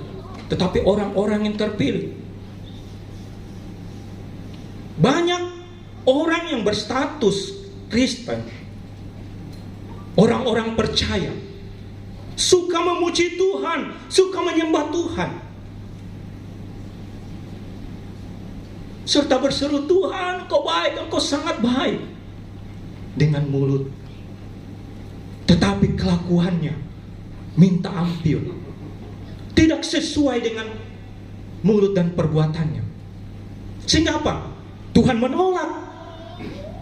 tetapi orang-orang yang terpilih. Banyak orang yang berstatus Kristen, orang-orang percaya, suka memuji Tuhan, suka menyembah Tuhan, serta berseru, Tuhan Engkau baik, Engkau sangat baik, dengan mulut, tetapi kelakuannya minta ampun, tidak sesuai dengan mulut dan perbuatannya. Sehingga apa? Tuhan menolak,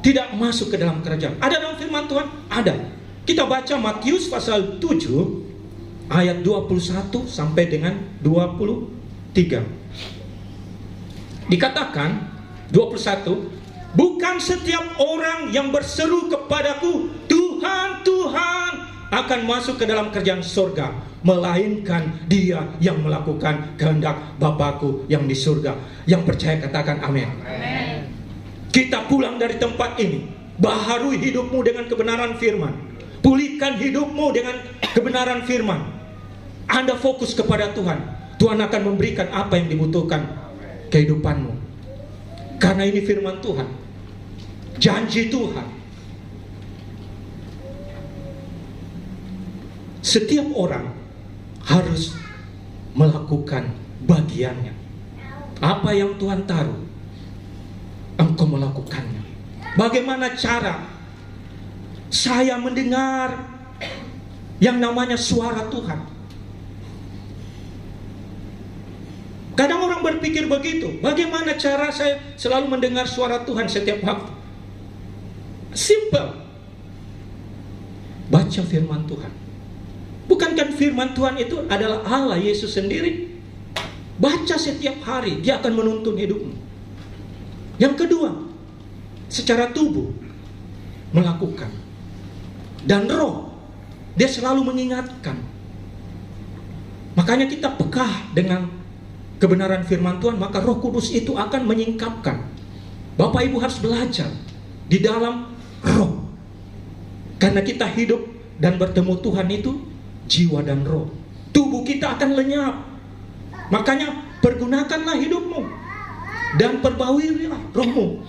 tidak masuk ke dalam kerajaan. Ada dalam firman Tuhan? Ada. Kita baca Matius pasal 7 ayat 21 sampai dengan 23. Dikatakan 21, bukan setiap orang yang berseru kepadaku, Tuhan, Tuhan, akan masuk ke dalam kerajaan surga, melainkan dia yang melakukan kehendak Bapakku yang di surga. Yang percaya katakan amin. Kita pulang dari tempat ini, baharui hidupmu dengan kebenaran firman, pulihkan hidupmu dengan kebenaran firman. Anda fokus kepada Tuhan, Tuhan akan memberikan apa yang dibutuhkan kehidupanmu. Karena ini firman Tuhan, janji Tuhan. Setiap orang harus melakukan bagiannya. Apa yang Tuhan taruh, engkau melakukannya. Bagaimana cara saya mendengar yang namanya suara Tuhan? Kadang orang berpikir begitu, bagaimana cara saya selalu mendengar suara Tuhan setiap waktu? Simple. Baca firman Tuhan. Bukankah firman Tuhan itu adalah Allah Yesus sendiri? Baca setiap hari, Dia akan menuntun hidupmu. Yang kedua, secara tubuh melakukan, dan roh, Dia selalu mengingatkan. Makanya kita peka dengan kebenaran firman Tuhan, maka Roh Kudus itu akan menyingkapkan Bapak Ibu harus belajar di dalam roh. Karena kita hidup dan bertemu Tuhan itu jiwa dan roh. Tubuh kita akan lenyap. Makanya pergunakanlah hidupmu dan perbaharui rohmu.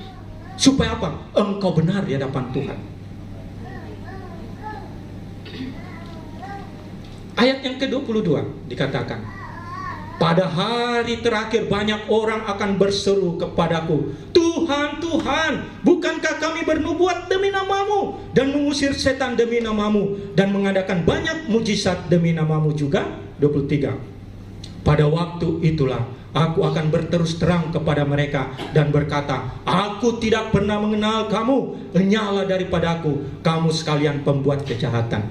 Supaya apa? Engkau benar di hadapan Tuhan. Ayat yang ke-22 dikatakan, pada hari terakhir banyak orang akan berseru kepadaku, Tuhan, Tuhan, bukankah kami bernubuat demi namamu dan mengusir setan demi namamu dan mengadakan banyak mujizat demi namamu juga? 23. Pada waktu itulah aku akan berterus terang kepada mereka dan berkata, aku tidak pernah mengenal kamu, enyahlah daripadaku, kamu sekalian pembuat kejahatan.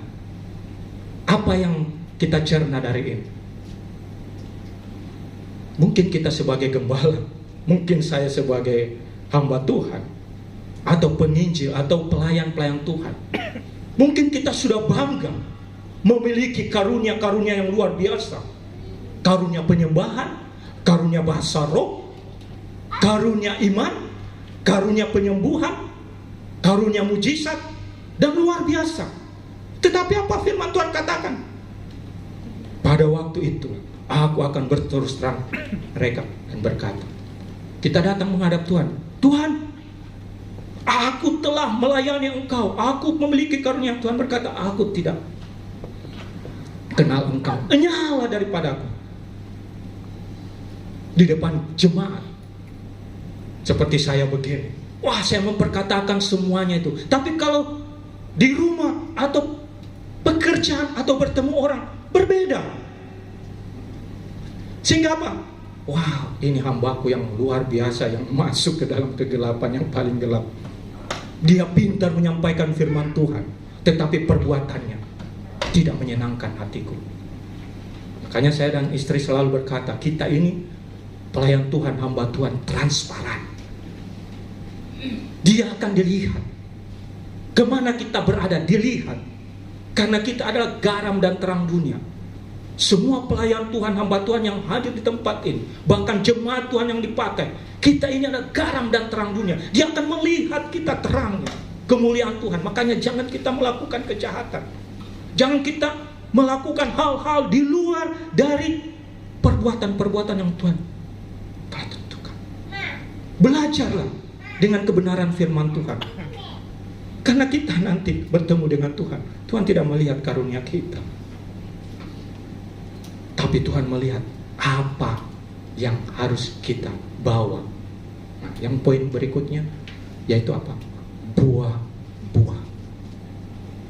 Apa yang kita cerna dari ini? Mungkin kita sebagai gembala, mungkin saya sebagai hamba Tuhan, atau penginjil, atau pelayan-pelayan Tuhan, mungkin kita sudah bangga memiliki karunia-karunia yang luar biasa. Karunia penyembahan, karunia bahasa roh, karunia iman, karunia penyembuhan, karunia mujizat, dan luar biasa. Tetapi apa firman Tuhan katakan? Pada waktu itu aku akan berterus terang mereka dan berkata, kita datang menghadap Tuhan. Tuhan, aku telah melayani Engkau, aku memiliki karunia. Tuhan berkata, aku tidak kenal Engkau, enyahlah daripadaku. Di depan jemaat seperti saya begini, wah, saya memperkatakan semuanya itu. Tapi kalau di rumah atau pekerjaan atau bertemu orang, berbeda. Sehingga apa? Wow, ini hambaku yang luar biasa, yang masuk ke dalam kegelapan yang paling gelap. Dia pintar menyampaikan firman Tuhan, tetapi perbuatannya tidak menyenangkan hatiku. Makanya saya dan istri selalu berkata, kita ini pelayan Tuhan, hamba Tuhan, transparan. Dia akan dilihat. Kemana kita berada, dilihat. Karena kita adalah garam dan terang dunia. Semua pelayan Tuhan, hamba Tuhan yang hadir di tempat ini, bahkan jemaat Tuhan yang dipakai, kita ini adalah garam dan terang dunia. Dia akan melihat kita terangnya, kemuliaan Tuhan. Makanya jangan kita melakukan kejahatan. Jangan kita melakukan hal-hal di luar dari perbuatan-perbuatan yang Tuhan telah tentukan. Belajarlah dengan kebenaran firman Tuhan. Karena kita nanti bertemu dengan Tuhan, Tuhan tidak melihat karunia kita, tapi Tuhan melihat apa yang harus kita bawa. Nah, yang poin berikutnya yaitu apa? Buah-buah.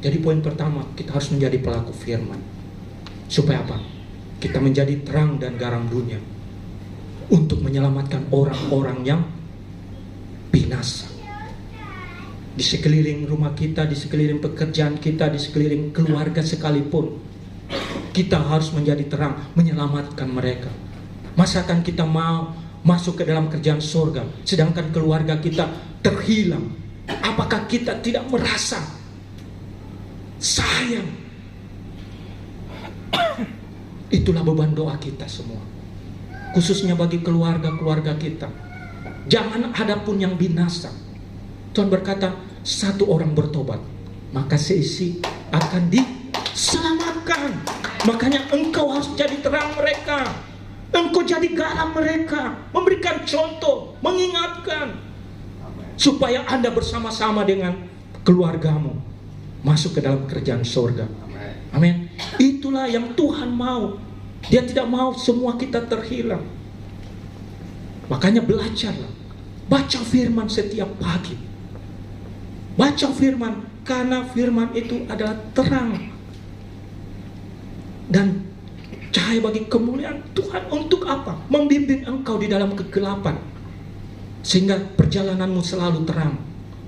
Jadi poin pertama, kita harus menjadi pelaku firman. Supaya apa? Kita menjadi terang dan garam dunia untuk menyelamatkan orang-orang yang binasa. Di sekeliling rumah kita, di sekeliling pekerjaan kita, di sekeliling keluarga sekalipun, kita harus menjadi terang, menyelamatkan mereka. Masakan kita mau masuk ke dalam kerjaan surga, sedangkan keluarga kita terhilang? Apakah kita tidak merasa sayang? Itulah beban doa kita semua, khususnya bagi keluarga-keluarga kita. Jangan ada pun yang binasa. Tuhan berkata, satu orang bertobat, maka seisi akan diselamatkan. Makanya engkau harus jadi terang mereka, engkau jadi garam mereka, memberikan contoh, mengingatkan, supaya Anda bersama-sama dengan keluargamu masuk ke dalam kerjaan surga. Amin. Itulah yang Tuhan mau. Dia tidak mau semua kita terhilang. Makanya belajarlah, baca firman setiap pagi. Baca firman, karena firman itu adalah terang dan cahaya bagi kemuliaan Tuhan. Untuk apa? Membimbing engkau di dalam kegelapan, sehingga perjalananmu selalu terang,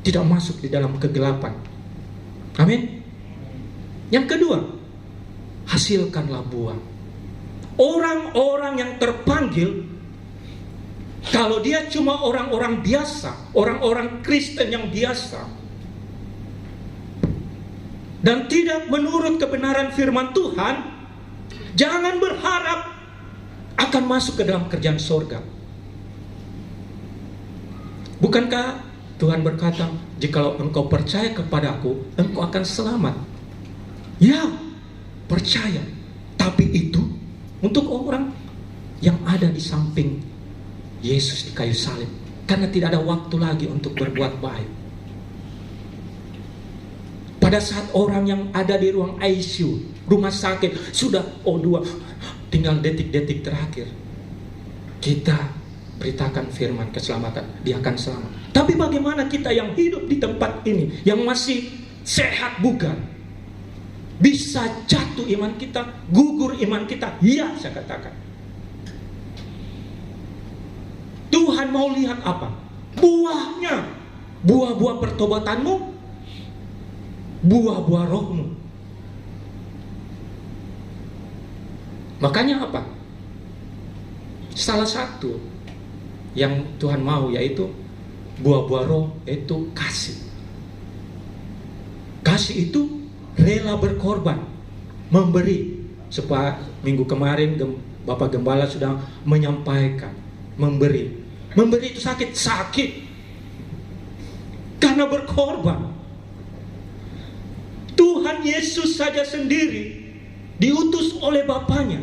tidak masuk di dalam kegelapan. Amin. Yang kedua, hasilkanlah buah. Orang-orang yang terpanggil, kalau dia cuma orang-orang biasa, orang-orang Kristen yang biasa, dan tidak menurut kebenaran firman Tuhan, jangan berharap akan masuk ke dalam kerjaan surga. Bukankah Tuhan berkata, jikalau engkau percaya kepadaku, engkau akan selamat? Ya, percaya. Tapi itu untuk orang yang ada di samping Yesus di kayu salib. Karena tidak ada waktu lagi untuk berbuat baik. Pada saat orang yang ada di ruang ICU, rumah sakit, sudah O2, tinggal detik-detik terakhir, kita beritakan firman keselamatan, dia akan selamat. Tapi bagaimana kita yang hidup di tempat ini, yang masih sehat bugar, bisa jatuh iman kita, gugur iman kita? Ya, saya katakan. Tuhan mau lihat apa? Buahnya. Buah-buah pertobatanmu, buah-buah rohmu. Makanya apa? Salah satu yang Tuhan mau yaitu buah-buah roh, yaitu kasih. Kasih itu rela berkorban, memberi. Supaya minggu kemarin Bapak Gembala sudah menyampaikan, memberi. Memberi itu sakit karena berkorban. Tuhan Yesus saja sendiri diutus oleh Bapaknya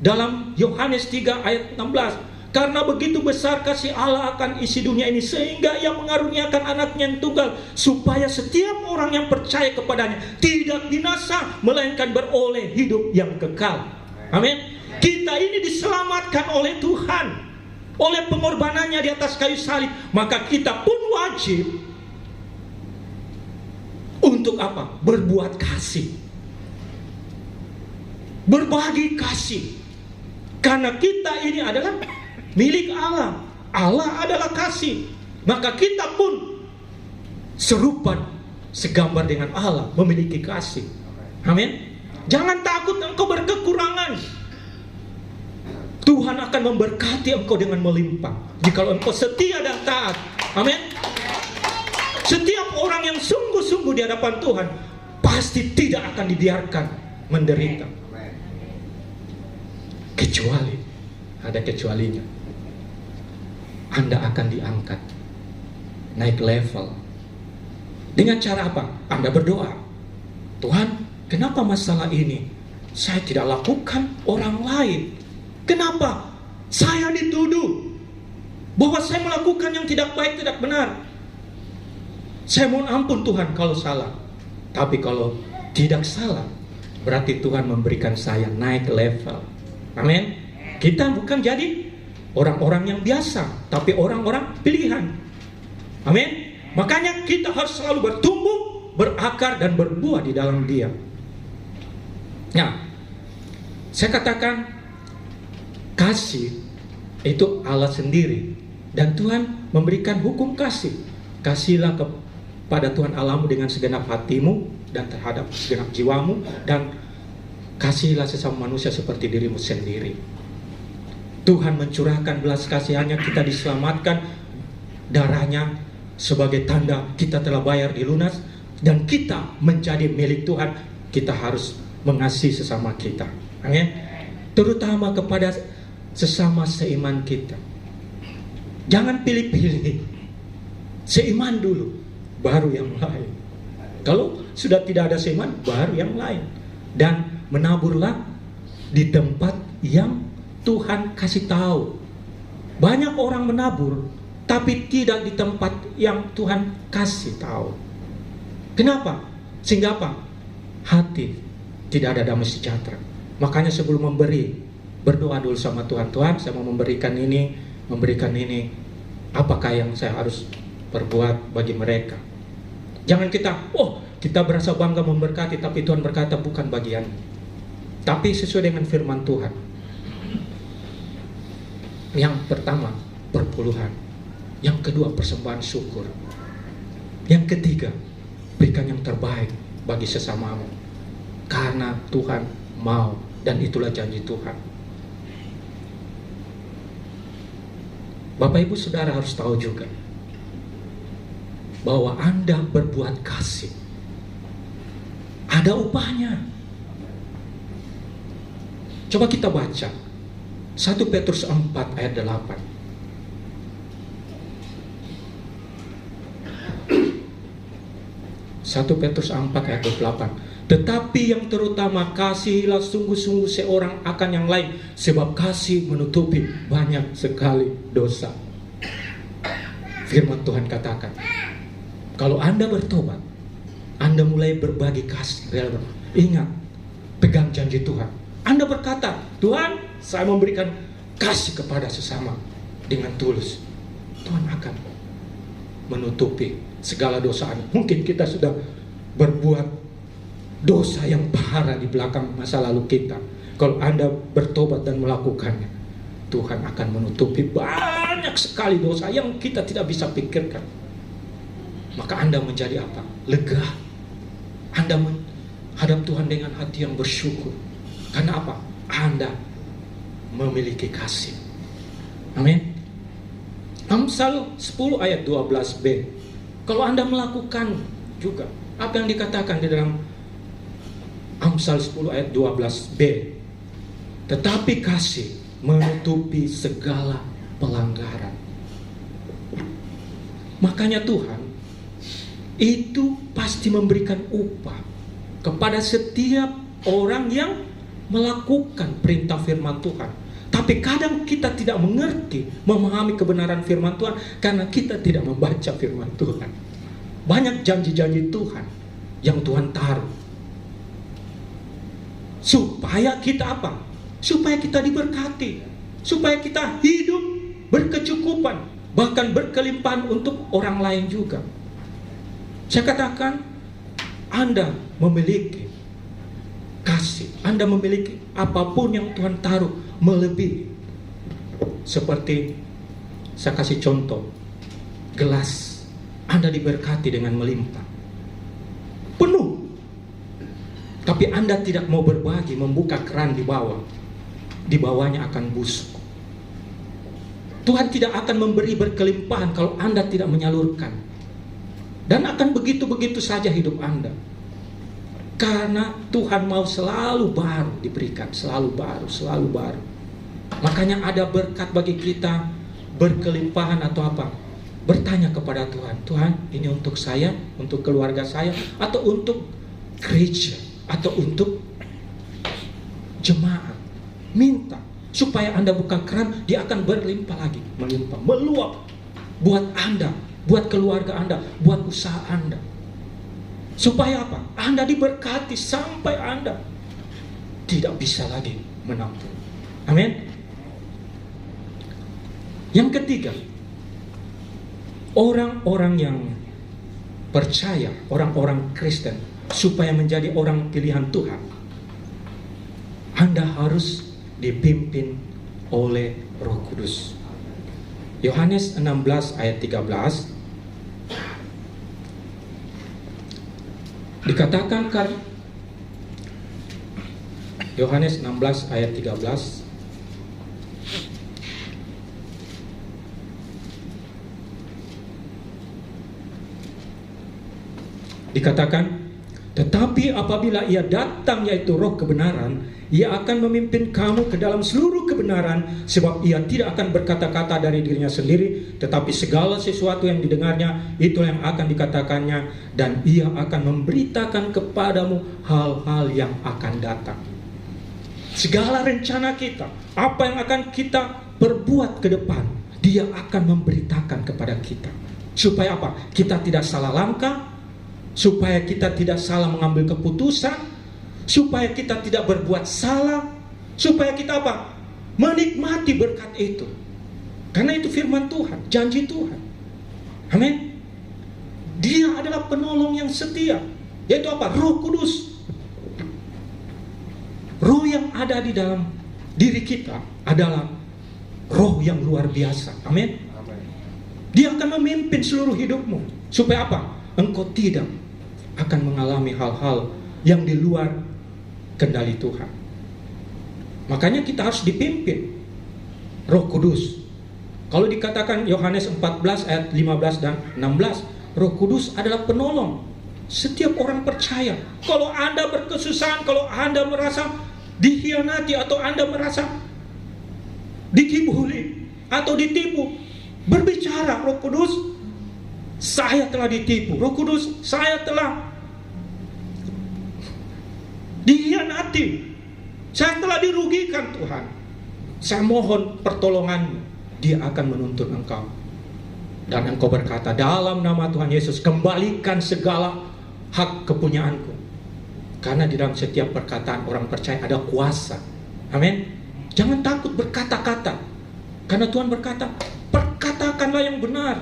dalam Yohanes 3 ayat 16. Karena begitu besar kasih Allah akan isi dunia ini, sehingga Ia mengaruniakan anaknya yang tunggal, supaya setiap orang yang percaya kepadanya tidak binasa, melainkan beroleh hidup yang kekal. Amin. Kita ini diselamatkan oleh Tuhan, oleh pengorbanannya di atas kayu salib. Maka kita pun wajib untuk apa? Berbuat kasih, berbagi kasih. Karena kita ini adalah milik Allah. Allah adalah kasih. Maka kita pun serupa, segambar dengan Allah, memiliki kasih. Amin. Jangan takut engkau berkekurangan. Tuhan akan memberkati engkau dengan melimpah jikalau engkau setia dan taat. Amin. Setiap orang yang sungguh-sungguh di hadapan Tuhan pasti tidak akan dibiarkan menderita. Kecuali, ada kecualinya, Anda akan diangkat, naik level. Dengan cara apa? Anda berdoa, Tuhan, kenapa masalah ini saya tidak lakukan orang lain? Kenapa saya dituduh bahwa saya melakukan yang tidak baik, tidak benar? Saya mohon ampun Tuhan kalau salah. Tapi kalau tidak salah, berarti Tuhan memberikan saya naik level. Amin. Kita bukan jadi orang-orang yang biasa, tapi orang-orang pilihan. Amin. Makanya kita harus selalu bertumbuh, berakar, dan berbuah di dalam Dia. Nah, saya katakan kasih itu Allah sendiri, dan Tuhan memberikan hukum kasih. Kasihlah kepada Tuhan Allahmu dengan segenap hatimu dan terhadap segenap jiwamu, dan kasihilah sesama manusia seperti dirimu sendiri. Tuhan mencurahkan belas kasihannya, kita diselamatkan, darahnya sebagai tanda kita telah bayar dilunas, dan kita menjadi milik Tuhan. Kita harus mengasihi sesama kita. Amin. Terutama kepada sesama seiman kita. Jangan pilih-pilih. Seiman dulu, baru yang lain. Kalau sudah tidak ada seiman, baru yang lain. Dan menaburlah di tempat yang Tuhan kasih tahu. Banyak orang menabur, tapi tidak di tempat yang Tuhan kasih tahu. Kenapa? Sehingga apa? Hati tidak ada damai sejahtera. Makanya sebelum memberi, berdoa dulu sama Tuhan. Tuhan, saya mau memberikan ini. Apakah yang saya harus perbuat bagi mereka? Jangan kita berasa bangga memberkati, tapi Tuhan berkata bukan bagian. Tapi sesuai dengan firman Tuhan. Yang pertama, perpuluhan. Yang kedua, persembahan syukur. Yang ketiga, berikan yang terbaik bagi sesamamu. Karena Tuhan mau, dan itulah janji Tuhan. Bapak Ibu Saudara harus tahu juga bahwa Anda berbuat kasih, ada upahnya. Coba kita baca 1 Petrus 4 ayat 8. 1 Petrus 4 ayat 28. Tetapi yang terutama kasihilah sungguh-sungguh seorang akan yang lain, sebab kasih menutupi banyak sekali dosa. Firman Tuhan katakan, kalau Anda bertobat, Anda mulai berbagi kasih. Ingat, pegang janji Tuhan. Anda berkata, Tuhan, saya memberikan kasih kepada sesama dengan tulus. Tuhan akan menutupi segala dosa Anda. Mungkin kita sudah berbuat dosa yang parah di belakang masa lalu kita. Kalau Anda bertobat dan melakukannya, Tuhan akan menutupi banyak sekali dosa yang kita tidak bisa pikirkan. Maka Anda menjadi apa? Lega. Anda menghadap Tuhan dengan hati yang bersyukur. Karena apa? Anda memiliki kasih. Amin. Amsal 10 ayat 12b. Kalau Anda melakukan juga apa yang dikatakan di dalam Amsal 10 ayat 12b. Tetapi kasih menutupi segala pelanggaran. Makanya Tuhan itu pasti memberikan upah kepada setiap orang yang melakukan perintah firman Tuhan. Tapi kadang kita tidak mengerti, memahami kebenaran firman Tuhan karena kita tidak membaca firman Tuhan. Banyak janji-janji Tuhan yang Tuhan taruh supaya kita apa? Supaya kita diberkati, supaya kita hidup berkecukupan, bahkan berkelimpahan untuk orang lain juga. Saya katakan, Anda memiliki kasih, Anda memiliki apapun yang Tuhan taruh melebihi. Seperti saya kasih contoh, gelas Anda diberkati dengan melimpah, penuh. Tapi Anda tidak mau berbagi, membuka keran di bawah, di bawahnya akan busuk. Tuhan tidak akan memberi berkelimpahan kalau Anda tidak menyalurkan. Dan akan begitu-begitu saja hidup Anda. Karena Tuhan mau selalu baru diberikan, selalu baru, selalu baru. Makanya ada berkat bagi kita, berkelimpahan atau apa? Bertanya kepada Tuhan, Tuhan ini untuk saya, untuk keluarga saya, atau untuk gereja, atau untuk jemaat. Minta, supaya Anda buka keran, dia akan berlimpah lagi, melimpah, meluap buat Anda, buat keluarga Anda, buat usaha Anda. Supaya apa? Anda diberkati sampai Anda tidak bisa lagi menampung. Amin. Yang ketiga, orang-orang yang percaya, orang-orang Kristen, supaya menjadi orang pilihan Tuhan, Anda harus dipimpin oleh Roh Kudus. Yohanes 16 ayat 13 dikatakan kan, Yohanes 16 ayat 13, dikatakan, tetapi apabila ia datang, yaitu Roh kebenaran, ia akan memimpin kamu ke dalam seluruh kebenaran, sebab ia tidak akan berkata-kata dari dirinya sendiri, tetapi segala sesuatu yang didengarnya, itulah yang akan dikatakannya, dan ia akan memberitakan kepadamu hal-hal yang akan datang. Segala rencana kita, apa yang akan kita perbuat ke depan, dia akan memberitakan kepada kita. Supaya apa? Kita tidak salah langkah, supaya kita tidak salah mengambil keputusan, supaya kita tidak berbuat salah, supaya kita apa? Menikmati berkat itu. Karena itu firman Tuhan, janji Tuhan. Amin. Dia adalah penolong yang setia, yaitu apa? Roh Kudus. Roh yang ada di dalam diri kita adalah roh yang luar biasa. Amin. Dia akan memimpin seluruh hidupmu. Supaya apa? Engkau tidak akan mengalami hal-hal yang di luar kendali Tuhan. Makanya kita harus dipimpin Roh Kudus. Kalau dikatakan Yohanes 14 ayat 15 dan 16, Roh Kudus adalah penolong setiap orang percaya. Kalau Anda berkesusahan, kalau Anda merasa dikhianati, atau Anda merasa dikibuli atau ditipu, berbicara Roh Kudus. Saya telah ditipu. Roh Kudus, saya telah dihianati. Saya telah dirugikan Tuhan. Saya mohon pertolongan-Mu. Dia akan menuntun engkau. Dan engkau berkata, dalam nama Tuhan Yesus, kembalikan segala hak kepunyaanku. Karena di dalam setiap perkataan orang percaya ada kuasa. Amin. Jangan takut berkata-kata. Karena Tuhan berkata, perkatakanlah yang benar.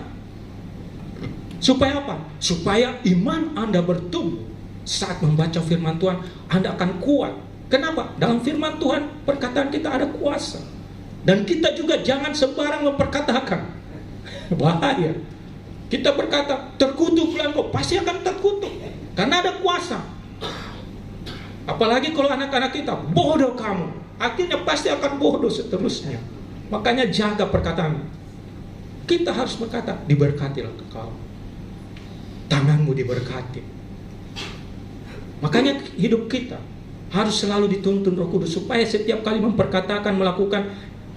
Supaya apa? Supaya iman Anda bertumbuh. Saat membaca firman Tuhan, Anda akan kuat. Kenapa? Dalam firman Tuhan, perkataan kita ada kuasa. Dan kita juga jangan sembarang memperkatakan. Bahaya. Kita berkata, terkutuklah engkau, pasti akan terkutuk. Karena ada kuasa. Apalagi kalau anak-anak kita, bodoh kamu, akhirnya pasti akan bodoh seterusnya. Makanya jaga perkataan. Kita harus berkata, diberkatilah engkau. Tanganmu diberkati. Makanya hidup kita harus selalu dituntun Roh Kudus, supaya setiap kali memperkatakan, melakukan,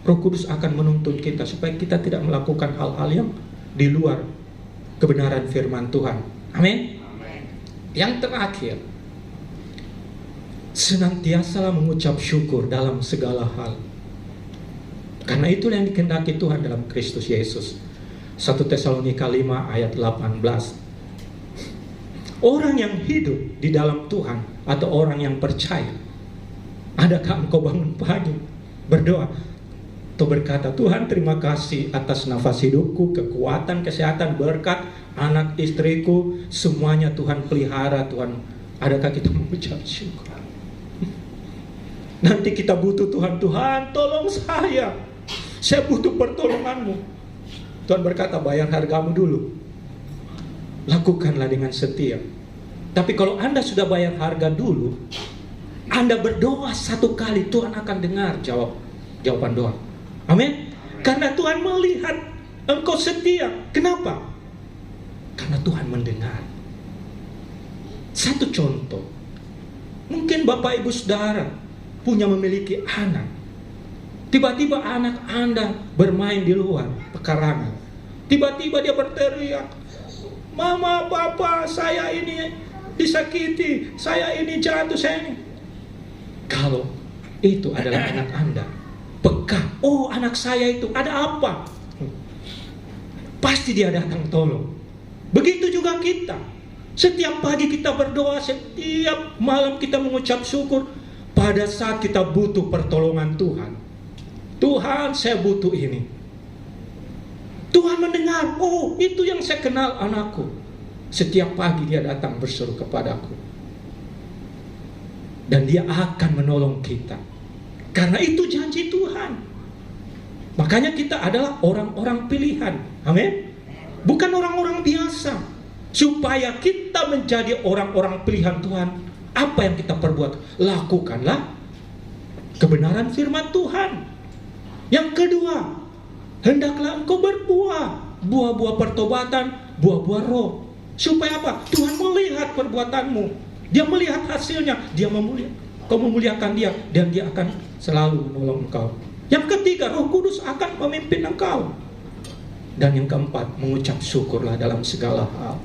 Roh Kudus akan menuntun kita supaya kita tidak melakukan hal-hal yang di luar kebenaran firman Tuhan. Amin. Yang terakhir, senantiasalah mengucap syukur dalam segala hal. Karena itulah yang dikehendaki Tuhan dalam Kristus Yesus. 1 Tesalonika 5 ayat 18. Orang yang hidup di dalam Tuhan atau orang yang percaya, adakah engkau bangun pagi berdoa atau berkata, Tuhan terima kasih atas nafas hidupku, kekuatan, kesehatan, berkat, anak istriku, semuanya Tuhan pelihara Tuhan. Adakah kita mengucap syukur? Nanti kita butuh Tuhan, Tuhan tolong saya butuh pertolonganmu. Tuhan berkata, bayar hargamu dulu, lakukanlah dengan setia. Tapi kalau Anda sudah bayar harga dulu, Anda berdoa satu kali, Tuhan akan dengar jawaban doa. Amin. Karena Tuhan melihat engkau setia. Kenapa? Karena Tuhan mendengar. Satu contoh, mungkin Bapak Ibu Saudara memiliki anak. Tiba-tiba anak Anda bermain di luar pekarangan. Tiba-tiba dia berteriak, Mama, Papa, saya ini disakiti, saya ini jatuh, saya ini. Kalau itu adalah anak Anda, peka, oh anak saya itu ada apa? Pasti dia datang tolong. Begitu juga kita. Setiap pagi kita berdoa, setiap malam kita mengucap syukur. Pada saat kita butuh pertolongan Tuhan, Tuhan saya butuh ini, Tuhan mendengar, oh itu yang saya kenal anakku. Setiap pagi dia datang berseru kepadaku. Dan dia akan menolong kita. Karena itu janji Tuhan. Makanya kita adalah orang-orang pilihan. Amin. Bukan orang-orang biasa. Supaya kita menjadi orang-orang pilihan Tuhan, apa yang kita perbuat? Lakukanlah kebenaran firman Tuhan. Yang kedua, hendaklah engkau berbuah buah-buah pertobatan, buah-buah roh. Supaya apa? Tuhan melihat perbuatanmu, dia melihat hasilnya, dia kau memuliakan dia, dan dia akan selalu menolong engkau. Yang ketiga, Roh Kudus akan memimpin engkau. Dan yang keempat, mengucap syukurlah dalam segala hal.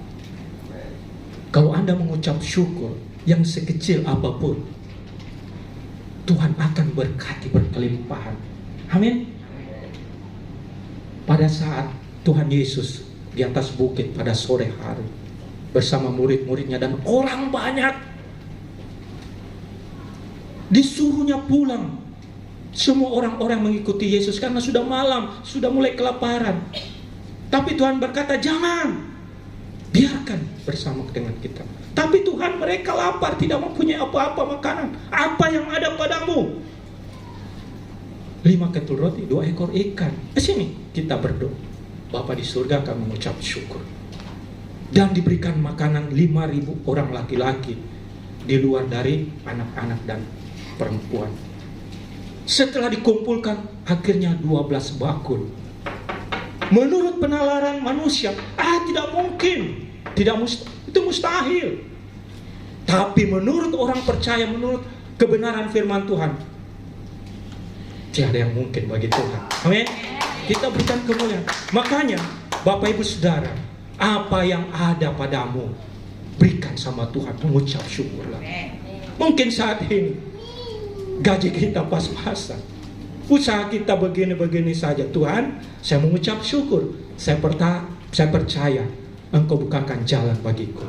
Kalau Anda mengucap syukur yang sekecil apapun, Tuhan akan berkati berkelimpahan. Amin. Pada saat Tuhan Yesus di atas bukit pada sore hari bersama murid-muridnya dan orang banyak, disuruhnya pulang. Semua orang-orang mengikuti Yesus karena sudah malam, sudah mulai kelaparan. Tapi Tuhan berkata, jangan, biarkan bersama dengan kita. Tapi Tuhan, mereka lapar, tidak mempunyai apa-apa makanan. Apa yang ada padamu? 5 ketul roti, 2 ekor ikan. Sini kita berdoa. Bapa di surga, kami mengucap syukur. Dan diberikan makanan 5.000 orang laki-laki, di luar dari anak-anak dan perempuan. Setelah dikumpulkan, akhirnya 12 bakul. Menurut penalaran manusia, tidak mungkin, itu mustahil. Tapi menurut orang percaya, menurut kebenaran firman Tuhan, tiada yang mungkin bagi Tuhan. Amin. Kita berikan kemuliaan. Makanya Bapak Ibu Saudara, apa yang ada padamu, berikan sama Tuhan, mengucap syukurlah. Mungkin saat ini gaji kita pas-pasan, usaha kita begini-begini saja. Tuhan, saya mengucap syukur. Saya percaya Engkau bukakan jalan bagiku.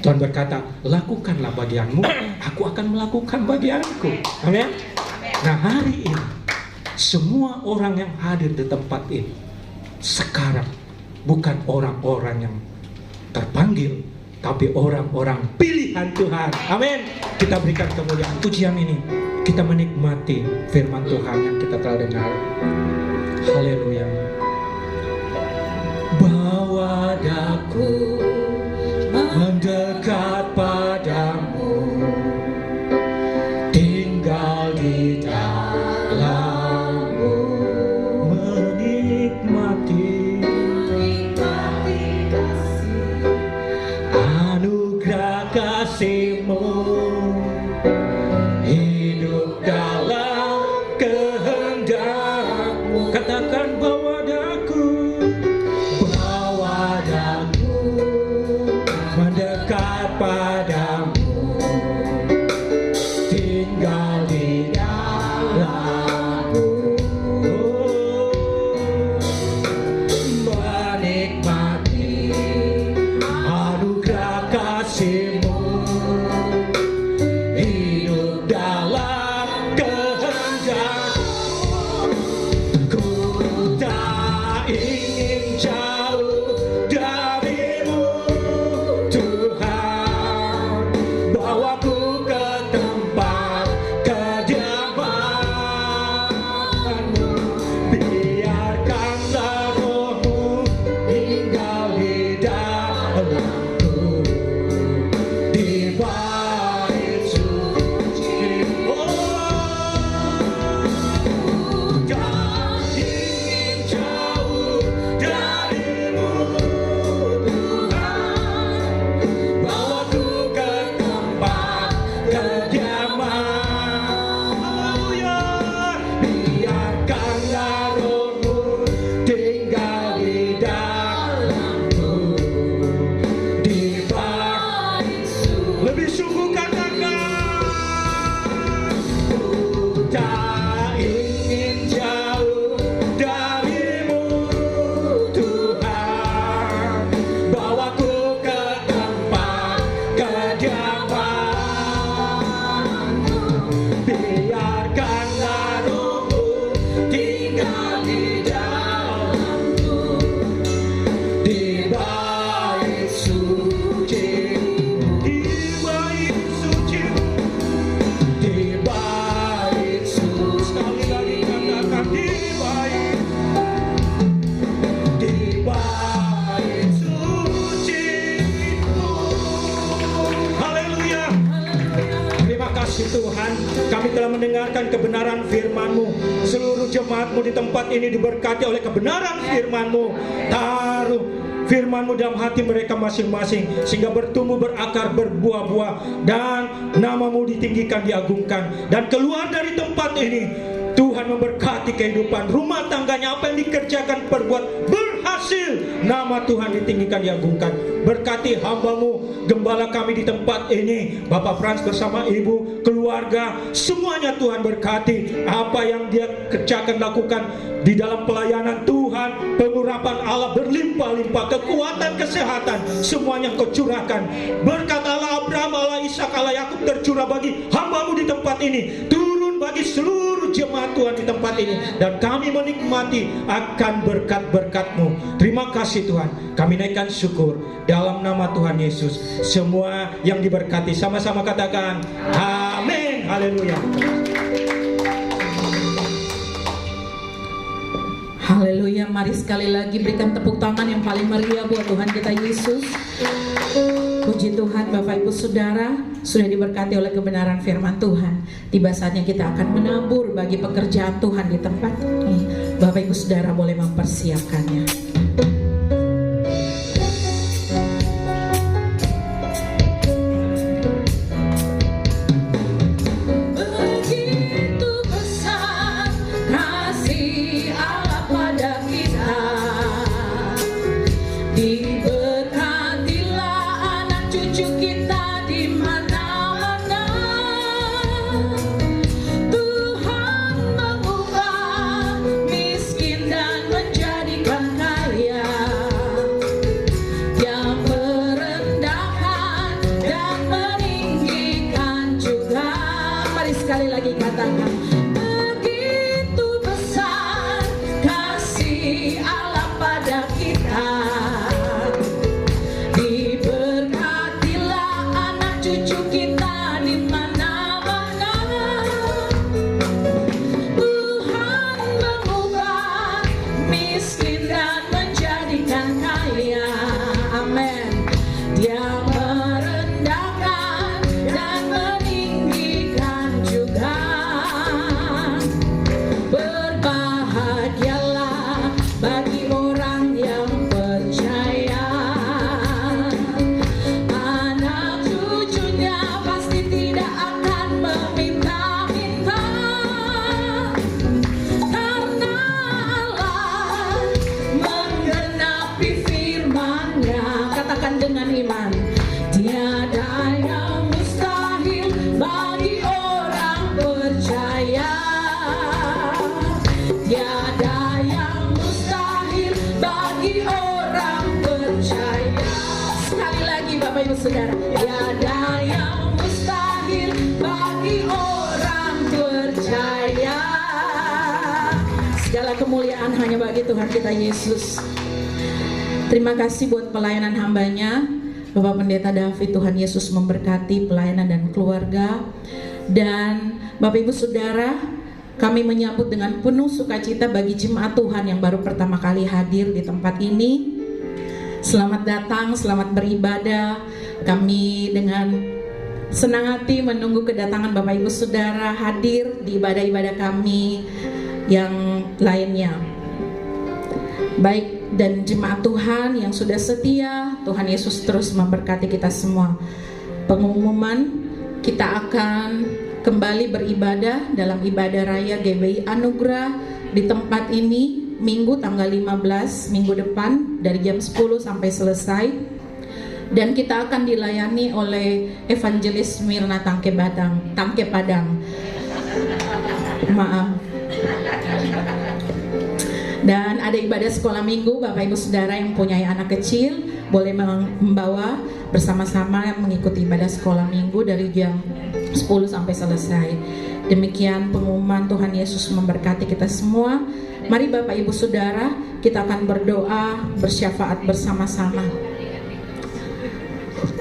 Tuhan berkata, lakukanlah bagianmu, aku akan melakukan bagianku. Amin. Nah, hari ini semua orang yang hadir di tempat ini sekarang bukan orang-orang yang terpanggil, tapi orang-orang pilihan Tuhan. Amin. Kita berikan kemuliaan. Pujian ini kita menikmati firman Tuhan yang kita telah dengar. Haleluya. Bawa daku mendekat padamu, tinggal di dalammu, menikmati kasih, anugerah kasih-Mu, hidup dalam kehendak-Mu. Katakan, bawa daku mendekat padamu, tinggal di dalammu, menikmati anugerah kasih-Mu, hidup dalam kehendak-Mu. Ku tak ingin jauh dari-Mu, Tuhan. Bawaku ke tempat kediaman-Mu, biarkanlah Roh-Mu tinggal di dalamku, di bait suci. Tak ingin jauh dari-Mu, Tuhan. Bawaku ke tempat kediaman. Haleluya. Biarkanlah Roh-Mu tinggal di dalamku, di bait suci. Lebih sungguh katakan, ku tak ingin jauh dari-Mu, Tuhan. Bawaku ke tempat kediaman-Mu, biarkanlah Roh-Mu tinggal di dalamku, di bait suci, di bait suci, di bait suci. Sekali lagi katakan, di bait suci. Haleluya. Terima kasih Tuhan, kami telah mendengarkan kebenaran firman-Mu. Seluruh jemaat-Mu di tempat ini diberkati oleh kebenaran firman-Mu. Taruh firman-Mu dalam hati mereka masing-masing, sehingga bertumbuh, berakar, berbuah-buah, dan nama-Mu ditinggikan, diagungkan. Dan keluar dari tempat ini, Tuhan memberkati kehidupan rumah tangganya. Apa yang dikerjakan, perbuat, berhasil. Nama Tuhan ditinggikan, diagungkan. Berkati hamba-Mu, gembala kami di tempat ini, Bapak Frans bersama Ibu, keluarga, semuanya Tuhan berkati. Apa yang dia kerjakan, lakukan di dalam pelayanan Tuhan, pengurapan Allah berlimpah-limpah, kekuatan, kesehatan, semuanya Kau curahkan. Berkat Allah Abraham, Allah Ishak, Allah Yakub tercurah bagi hamba-Mu di tempat ini, turun bagi seluruh jemaat Tuhan di tempat ini, dan kami menikmati akan berkat-berkat-Mu. Terima kasih Tuhan, kami naikkan syukur dalam nama Tuhan Yesus. Semua yang diberkati sama-sama katakan amin. Haleluya. Haleluya. Mari sekali lagi berikan tepuk tangan yang paling meriah buat Tuhan kita Yesus. Puji Tuhan. Bapak Ibu Saudara, sudah diberkati oleh kebenaran firman Tuhan. Tiba saatnya kita akan menabur bagi pekerjaan Tuhan di tempat ini. Bapak Ibu Saudara boleh mempersiapkannya. Di Tiada yang mustahil bagi orang percaya. Segala kemuliaan hanya bagi Tuhan kita Yesus. Terima kasih buat pelayanan hambanya Bapak Pendeta David. Tuhan Yesus memberkati pelayanan dan keluarga. Dan Bapak Ibu Saudara, kami menyambut dengan penuh sukacita bagi jemaat Tuhan yang baru pertama kali hadir di tempat ini. Selamat datang, selamat beribadah. Kami dengan senang hati menunggu kedatangan Bapak Ibu Saudara hadir di ibadah-ibadah kami yang lainnya. Baik, dan jemaat Tuhan yang sudah setia, Tuhan Yesus terus memberkati kita semua. Pengumuman, kita akan kembali beribadah dalam ibadah raya GBI Anugerah di tempat ini Minggu tanggal 15, minggu depan dari jam 10 sampai selesai. Dan kita akan dilayani oleh Evangelis Mirna Tangke Padang. Maaf. Dan ada ibadah sekolah minggu. Bapak Ibu Saudara yang punya anak kecil boleh membawa bersama-sama mengikuti ibadah sekolah minggu dari jam 10 sampai selesai. Demikian pengumuman. Tuhan Yesus memberkati kita semua. Mari Bapak Ibu Saudara, kita akan berdoa bersyafaat bersama-sama.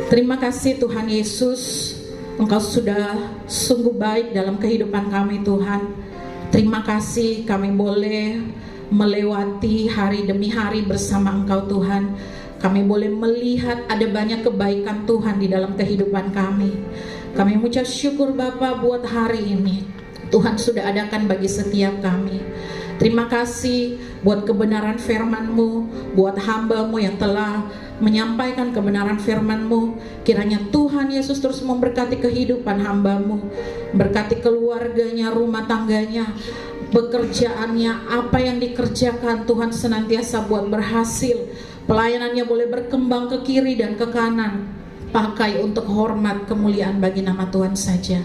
Terima kasih Tuhan Yesus, Engkau sudah sungguh baik dalam kehidupan kami Tuhan. Terima kasih kami boleh melewati hari demi hari bersama Engkau Tuhan. Kami boleh melihat ada banyak kebaikan Tuhan di dalam kehidupan kami. Kami mengucap syukur Bapa buat hari ini Tuhan sudah adakan bagi setiap kami. Terima kasih buat kebenaran firman-Mu, buat hamba-Mu yang telah menyampaikan kebenaran firman-Mu. Kiranya Tuhan Yesus terus memberkati kehidupan hamba-Mu, berkati keluarganya, rumah tangganya, pekerjaannya, apa yang dikerjakan Tuhan senantiasa buat berhasil. Pelayanannya boleh berkembang ke kiri dan ke kanan, pakai untuk hormat kemuliaan bagi nama Tuhan saja.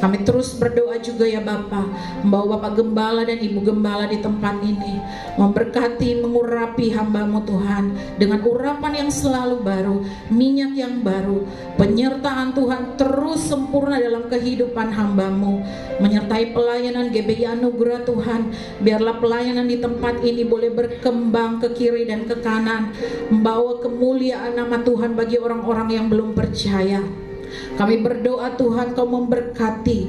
Kami terus berdoa juga ya Bapa, membawa Bapak Gembala dan Ibu Gembala di tempat ini, memberkati, mengurapi hamba-Mu Tuhan dengan urapan yang selalu baru, minyak yang baru, penyertaan Tuhan terus sempurna dalam kehidupan hamba-Mu, menyertai pelayanan GBI Anugerah Tuhan. Biarlah pelayanan di tempat ini boleh berkembang ke kiri dan ke kanan, membawa kemuliaan nama Tuhan bagi orang-orang yang belum percaya. Kami berdoa Tuhan Kau memberkati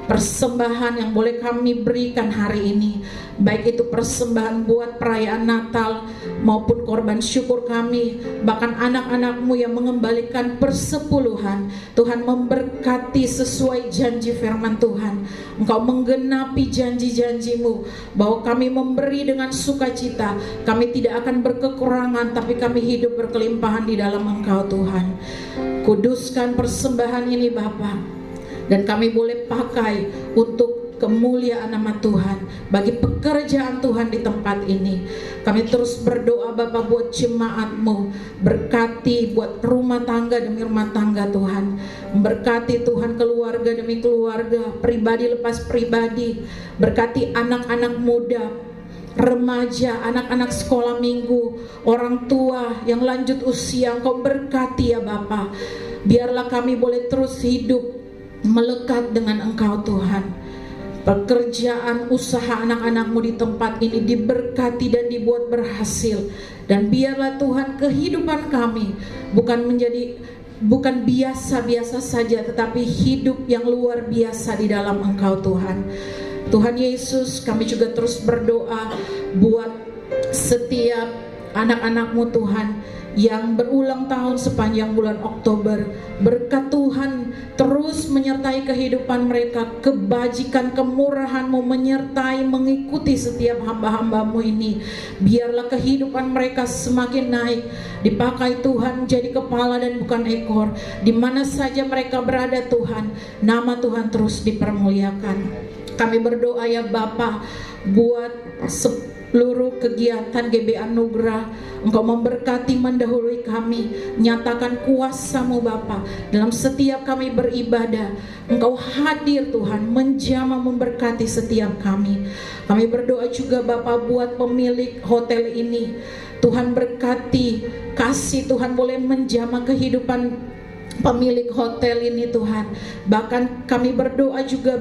persembahan yang boleh kami berikan hari ini, baik itu persembahan buat perayaan Natal maupun korban syukur kami, bahkan anak-anak-Mu yang mengembalikan persepuluhan. Tuhan memberkati sesuai janji firman Tuhan. Engkau menggenapi janji-janji-Mu bahwa kami memberi dengan sukacita. Kami tidak akan berkekurangan, tapi kami hidup berkelimpahan di dalam Engkau Tuhan. Kuduskan persembahan ini Bapa, dan kami boleh pakai untuk kemuliaan nama Tuhan, bagi pekerjaan Tuhan di tempat ini. Kami terus berdoa Bapa buat jemaat-Mu, berkati buat rumah tangga demi rumah tangga Tuhan, berkati Tuhan keluarga demi keluarga, pribadi lepas pribadi, berkati anak-anak muda, remaja, anak-anak sekolah minggu, orang tua yang lanjut usia. Engkau berkati ya Bapa. Biarlah kami boleh terus hidup melekat dengan Engkau Tuhan. Pekerjaan usaha anak-anak-Mu di tempat ini diberkati dan dibuat berhasil. Dan biarlah Tuhan kehidupan kami bukan biasa-biasa saja, tetapi hidup yang luar biasa di dalam Engkau Tuhan. Tuhan Yesus, kami juga terus berdoa buat setiap anak-anak-Mu Tuhan yang berulang tahun sepanjang bulan Oktober. Berkat Tuhan terus menyertai kehidupan mereka, kebajikan kemurahan-Mu menyertai mengikuti setiap hamba-hamba-Mu ini. Biarlah kehidupan mereka semakin naik, dipakai Tuhan menjadi kepala dan bukan ekor. Di mana saja mereka berada Tuhan, nama Tuhan terus dipermuliakan. Kami berdoa ya Bapa buat seluruh kegiatan GBI Anugerah. Engkau memberkati, mendahului kami. Nyatakan kuasa-Mu Bapa dalam setiap kami beribadah. Engkau hadir Tuhan, menjamah memberkati setiap kami. Kami berdoa juga Bapa buat pemilik hotel ini. Tuhan berkati, kasih Tuhan boleh menjamah kehidupan pemilik hotel ini Tuhan. Bahkan kami berdoa juga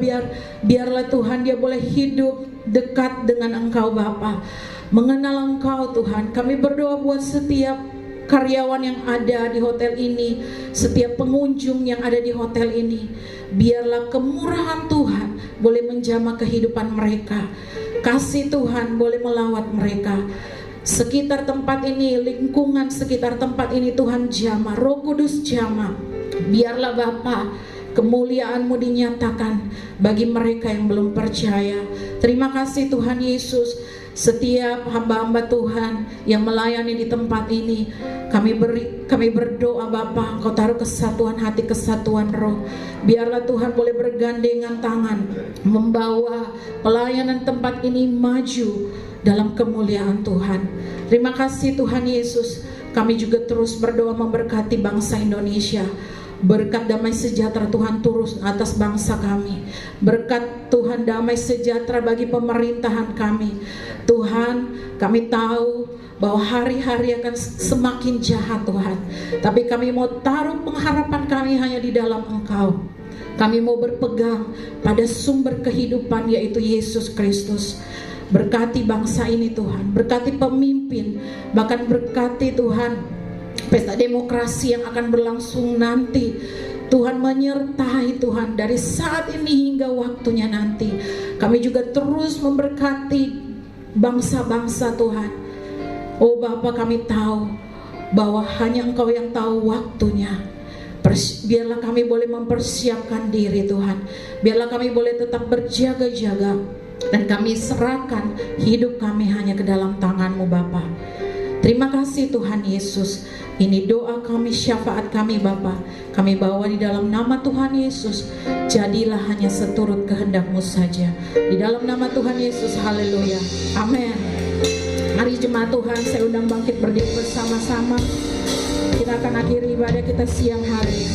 biarlah Tuhan dia boleh hidup dekat dengan Engkau Bapa, mengenal Engkau Tuhan. Kami berdoa buat setiap karyawan yang ada di hotel ini, setiap pengunjung yang ada di hotel ini. Biarlah kemurahan Tuhan boleh menjamah kehidupan mereka. Kasih Tuhan boleh melawat mereka. Sekitar tempat ini, lingkungan sekitar tempat ini Tuhan jamah, Roh Kudus jamah. Biarlah Bapa, kemuliaan-Mu dinyatakan bagi mereka yang belum percaya. Terima kasih Tuhan Yesus. Setiap hamba-hamba Tuhan yang melayani di tempat ini, kami berdoa Bapa, Engkau taruh kesatuan hati, kesatuan roh. Biarlah Tuhan boleh bergandengan tangan, membawa pelayanan tempat ini maju dalam kemuliaan Tuhan. Terima kasih Tuhan Yesus. Kami juga terus berdoa memberkati bangsa Indonesia. Berkat damai sejahtera Tuhan turun atas bangsa kami. Berkat Tuhan damai sejahtera bagi pemerintahan kami. Tuhan, kami tahu bahwa hari-hari akan semakin jahat Tuhan. Tapi kami mau taruh pengharapan kami hanya di dalam Engkau. Kami mau berpegang pada sumber kehidupan, yaitu Yesus Kristus. Berkati bangsa ini Tuhan, berkati pemimpin, bahkan berkati Tuhan pesta demokrasi yang akan berlangsung nanti. Tuhan menyertai Tuhan dari saat ini hingga waktunya nanti. Kami juga terus memberkati bangsa-bangsa Tuhan. Oh Bapa, kami tahu bahwa hanya Engkau yang tahu waktunya. Biarlah kami boleh mempersiapkan diri Tuhan. Biarlah kami boleh tetap berjaga-jaga. Dan kami serahkan hidup kami hanya ke dalam tangan-Mu Bapa. Terima kasih Tuhan Yesus. Ini doa kami, syafaat kami Bapa. Kami bawa di dalam nama Tuhan Yesus. Jadilah hanya seturut kehendak-Mu saja. Di dalam nama Tuhan Yesus, haleluya, amin. Mari jemaat Tuhan, saya undang bangkit berdiri bersama-sama. Kita akan akhiri ibadah kita siang hari ini.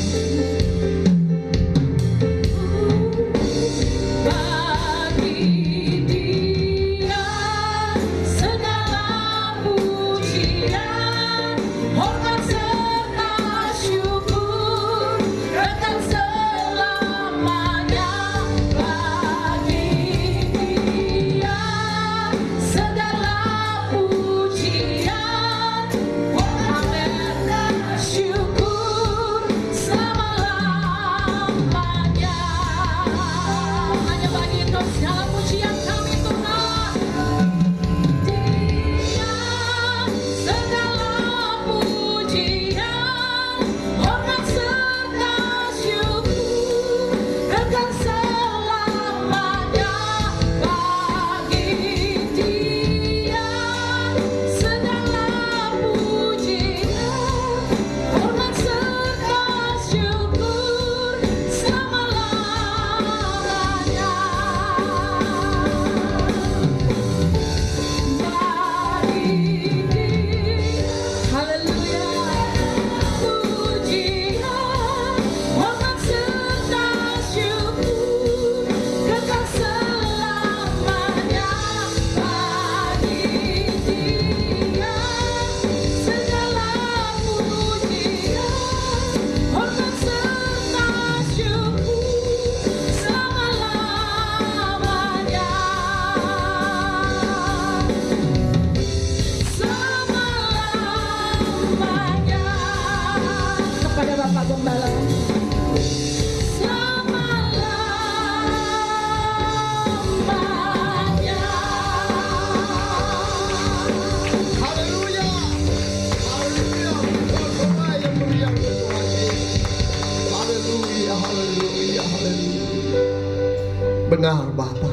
Benar Bapa,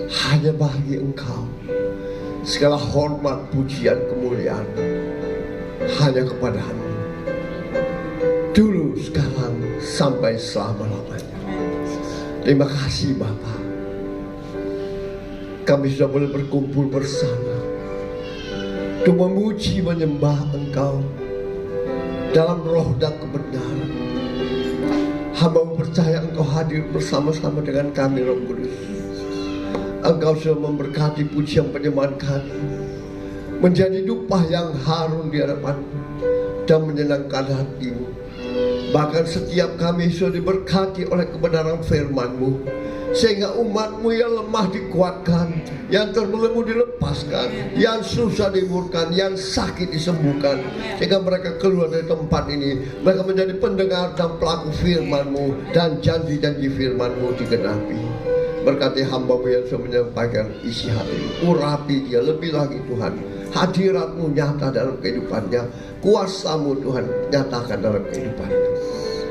hanya bagi Engkau segala hormat, pujian, kemuliaan hanya kepada-Mu, dulu, sekarang, sampai selama-lamanya. Terima kasih Bapa, kami sudah boleh berkumpul bersama untuk memuji, menyembah Engkau dalam roh dan kebenaran. Hamba percaya Engkau hadir bersama-sama dengan kami, Roh Kudus. Engkau sudah memberkati pujian penyembahan kami menjadi dupa yang harum di hadapan dan menyenangkan hati-Mu. Bahkan setiap kami sudah diberkati oleh kebenaran firman-Mu, sehingga umat-Mu yang lemah dikuatkan, yang terbelenggu dilepaskan, yang susah dihiburkan, yang sakit disembuhkan, sehingga mereka keluar dari tempat ini. Mereka menjadi pendengar dan pelaku firman-Mu, dan janji-janji firman-Mu digenapi. Berkati hamba-Mu yang sudah menyampaikan isi hati, urapi dia lebih lagi Tuhan. Hadirat-Mu nyata dalam kehidupannya, kuasa-Mu Tuhan nyatakan dalam kehidupannya,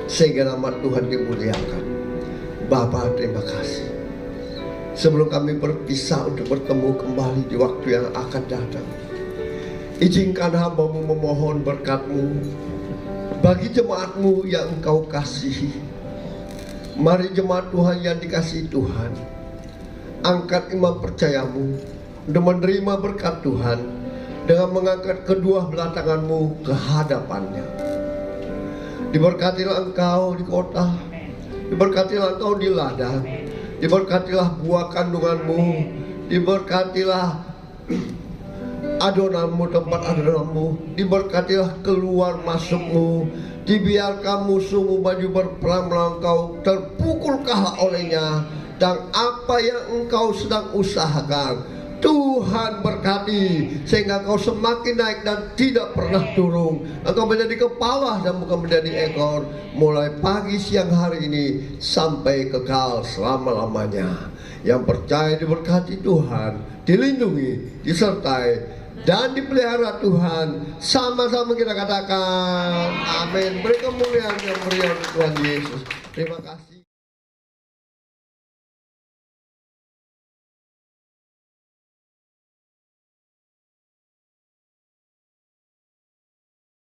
sehingga nama Tuhan dimuliakan. Bapa, terima kasih. Sebelum kami berpisah untuk bertemu kembali di waktu yang akan datang, izinkan hamba-Mu memohon berkat-Mu bagi jemaat-Mu yang Engkau kasihi. Mari jemaat Tuhan yang dikasihi Tuhan, angkat iman percayamu untuk menerima berkat Tuhan dengan mengangkat kedua belah tangan-Mu ke hadapannya. Diberkatilah Engkau di kota, diberkatilah Engkau di ladang, diberkatilah buah kandungan-Mu, diberkatilah adonanmu, tempat adonanmu, diberkatilah keluar masukmu, dibiarkan musuhmu maju berperang melawan Engkau, terpukul kalah olehnya, dan apa yang Engkau sedang usahakan Tuhan berkati, sehingga Engkau semakin naik dan tidak pernah turun. Engkau menjadi kepala dan bukan menjadi ekor, mulai pagi siang hari ini sampai kekal selama-lamanya. Yang percaya diberkati Tuhan, dilindungi, disertai, dan dipelihara Tuhan. Sama-sama kita katakan amin. Beri kemuliaan yang meriah Tuhan Yesus. Terima kasih.